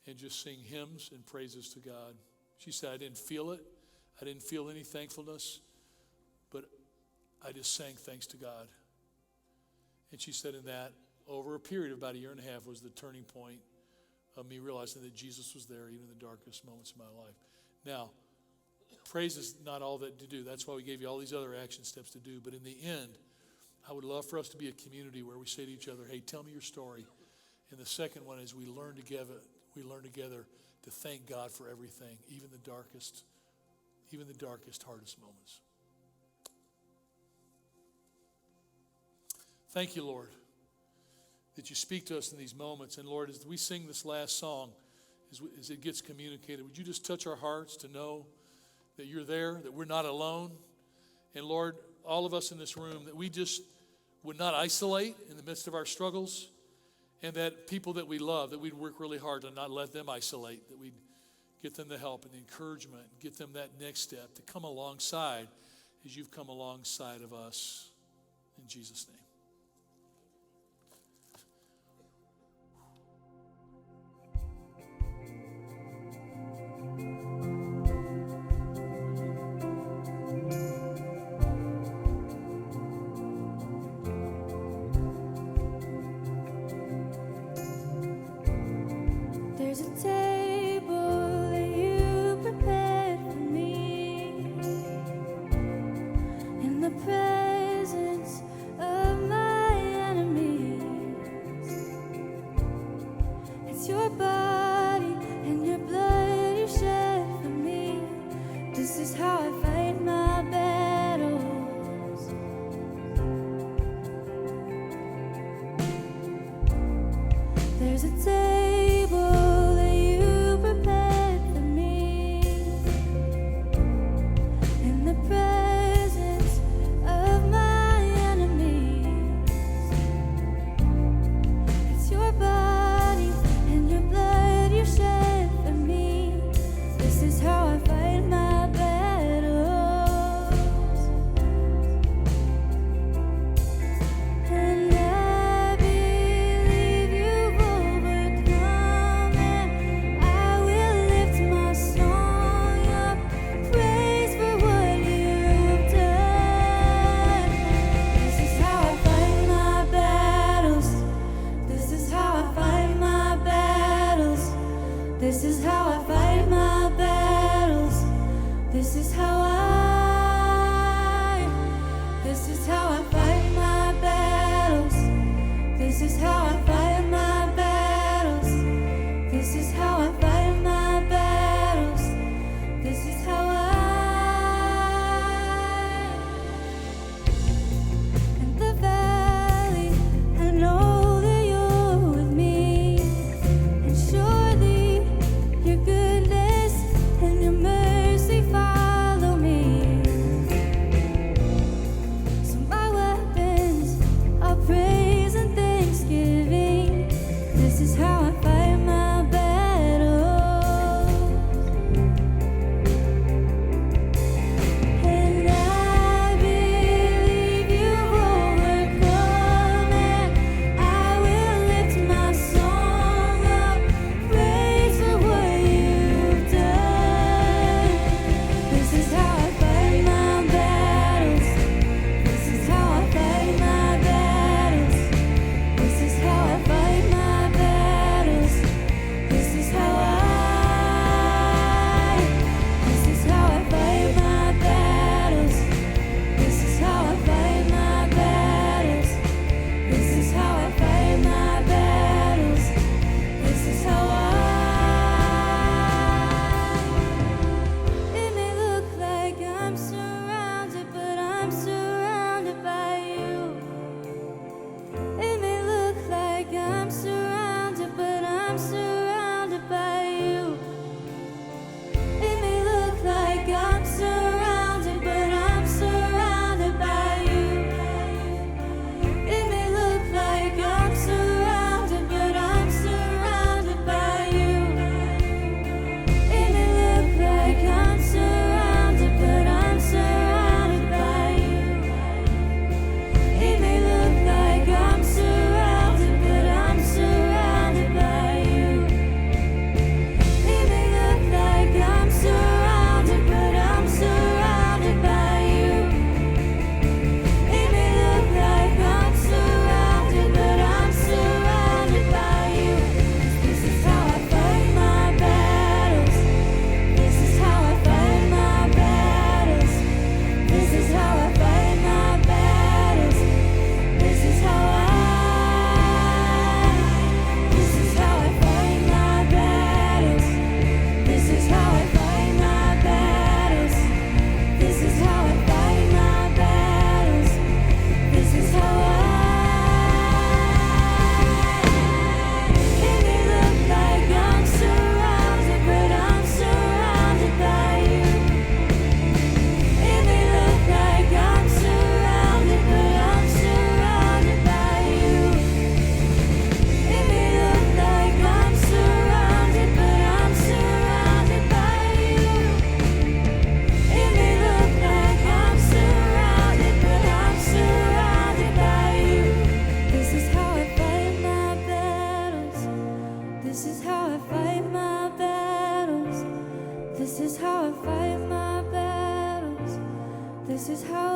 and just sing hymns and praises to God. She said, I didn't feel it. I didn't feel any thankfulness, but I just sang thanks to God. And she said in that, over a period of about 1.5 years was the turning point of me realizing that Jesus was there even in the darkest moments of my life. Now, praise is not all that to do. That's why we gave you all these other action steps to do. But in the end, I would love for us to be a community where we say to each other, hey, tell me your story. And the second one is we learn together to thank God for everything, even the darkest, hardest moments. Thank you, Lord, that you speak to us in these moments. And Lord, as we sing this last song, as it gets communicated, would you just touch our hearts to know that you're there, that we're not alone. And Lord, all of us in this room, that we just would not isolate in the midst of our struggles, and that people that we love, that we'd work really hard to not let them isolate, that we'd get them the help and the encouragement, get them that next step to come alongside as you've come alongside of us. In Jesus' name.
There's a table that you prepared for me in the presence of my enemies. It's your body and your blood you shed for me. This is how I fight my battles. There's a table that you prepared for me in the presence of my enemies. It's your body and your blood you shed for me. This is how I fight my battles. And I believe you've overcome, and I will lift my song up, praise for what you've done. This is how I fight my battles. This is how I fight my battles. This is how I fight my battles. This is how I fight my battles. This is how I fight my battles. This is how I fight my battles. This is how in the valley, I know that you're with me, and surely you're how I fight my battles. And I believe you've overcome it. I will lift my song up, praise for what you've done. This is how I fight my battles. This is how I fight my battles. This is how I fight my battles. This is how I fight my battles. This is how I fight my battles. This is how I fight my battles. This is how It may look like I'm surrounded, but I'm surrounded by you. It may look like I'm surrounded, but I'm surrounded by you. It may look like I'm surrounded, but I'm surrounded by you. It may look like I'm surrounded, but I'm surrounded by you. It may look like I'm surrounded, but I'm surrounded by you. It may look like I'm surrounded, but I'm surrounded by you. It may look like I'm surrounded, but I'm surrounded by you. It may look like I'm surrounded, but I'm surrounded by you. This is how I fight my battles. This is how I fight my battles. This is how I fight my battles. This is how I fight my battles. This is how I fight my battles. This is how I fight my battles. This is how It may look like I'm surrounded, but I'm surrounded by you. It may look like I'm surrounded, but I'm surrounded by you. It may look like I'm surrounded, but I'm surrounded by you. It may look like I'm surrounded, but I'm surrounded by you. This is how I fight my battles. This is how I fight my battles. This is how I fight my battles. This is how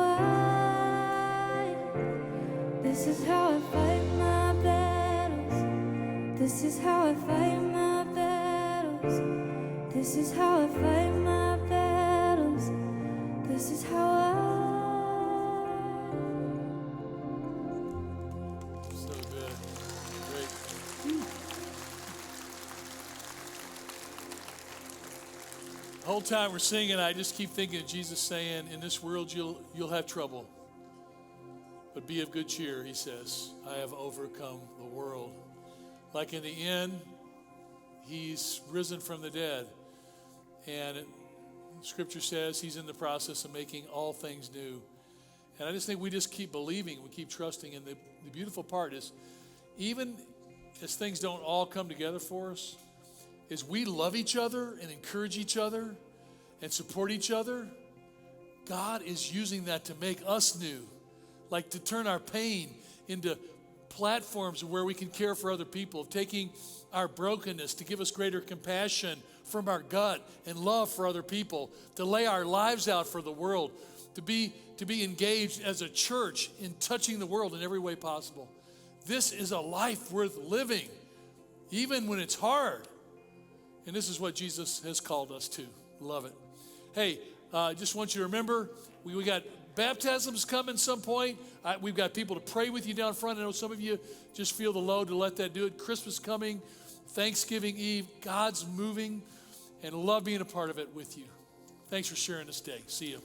This is how I fight my battles. This is how I fight my battles. This is how I fight my battles. This is how
So good. Great. The whole time we're singing, I just keep thinking of Jesus saying, in this world you'll have trouble. But be of good cheer, he says. I have overcome the world. Like in the end, he's risen from the dead. And Scripture says he's in the process of making all things new. And I just think we just keep believing, we keep trusting. And the beautiful part is, even as things don't all come together for us, is we love each other and encourage each other and support each other. God is using that to make us new, like to turn our pain into platforms where we can care for other people, taking our brokenness to give us greater compassion from our gut and love for other people, to lay our lives out for the world, to be engaged as a church in touching the world in every way possible. This is a life worth living, even when it's hard. And this is what Jesus has called us to. Love it. Hey, I just want you to remember, we got baptisms coming some point. We've got people to pray with you down front. I know some of you just feel the load to let that do it. Christmas coming, Thanksgiving Eve, God's moving, and love being a part of it with you. Thanks for sharing this day. See you.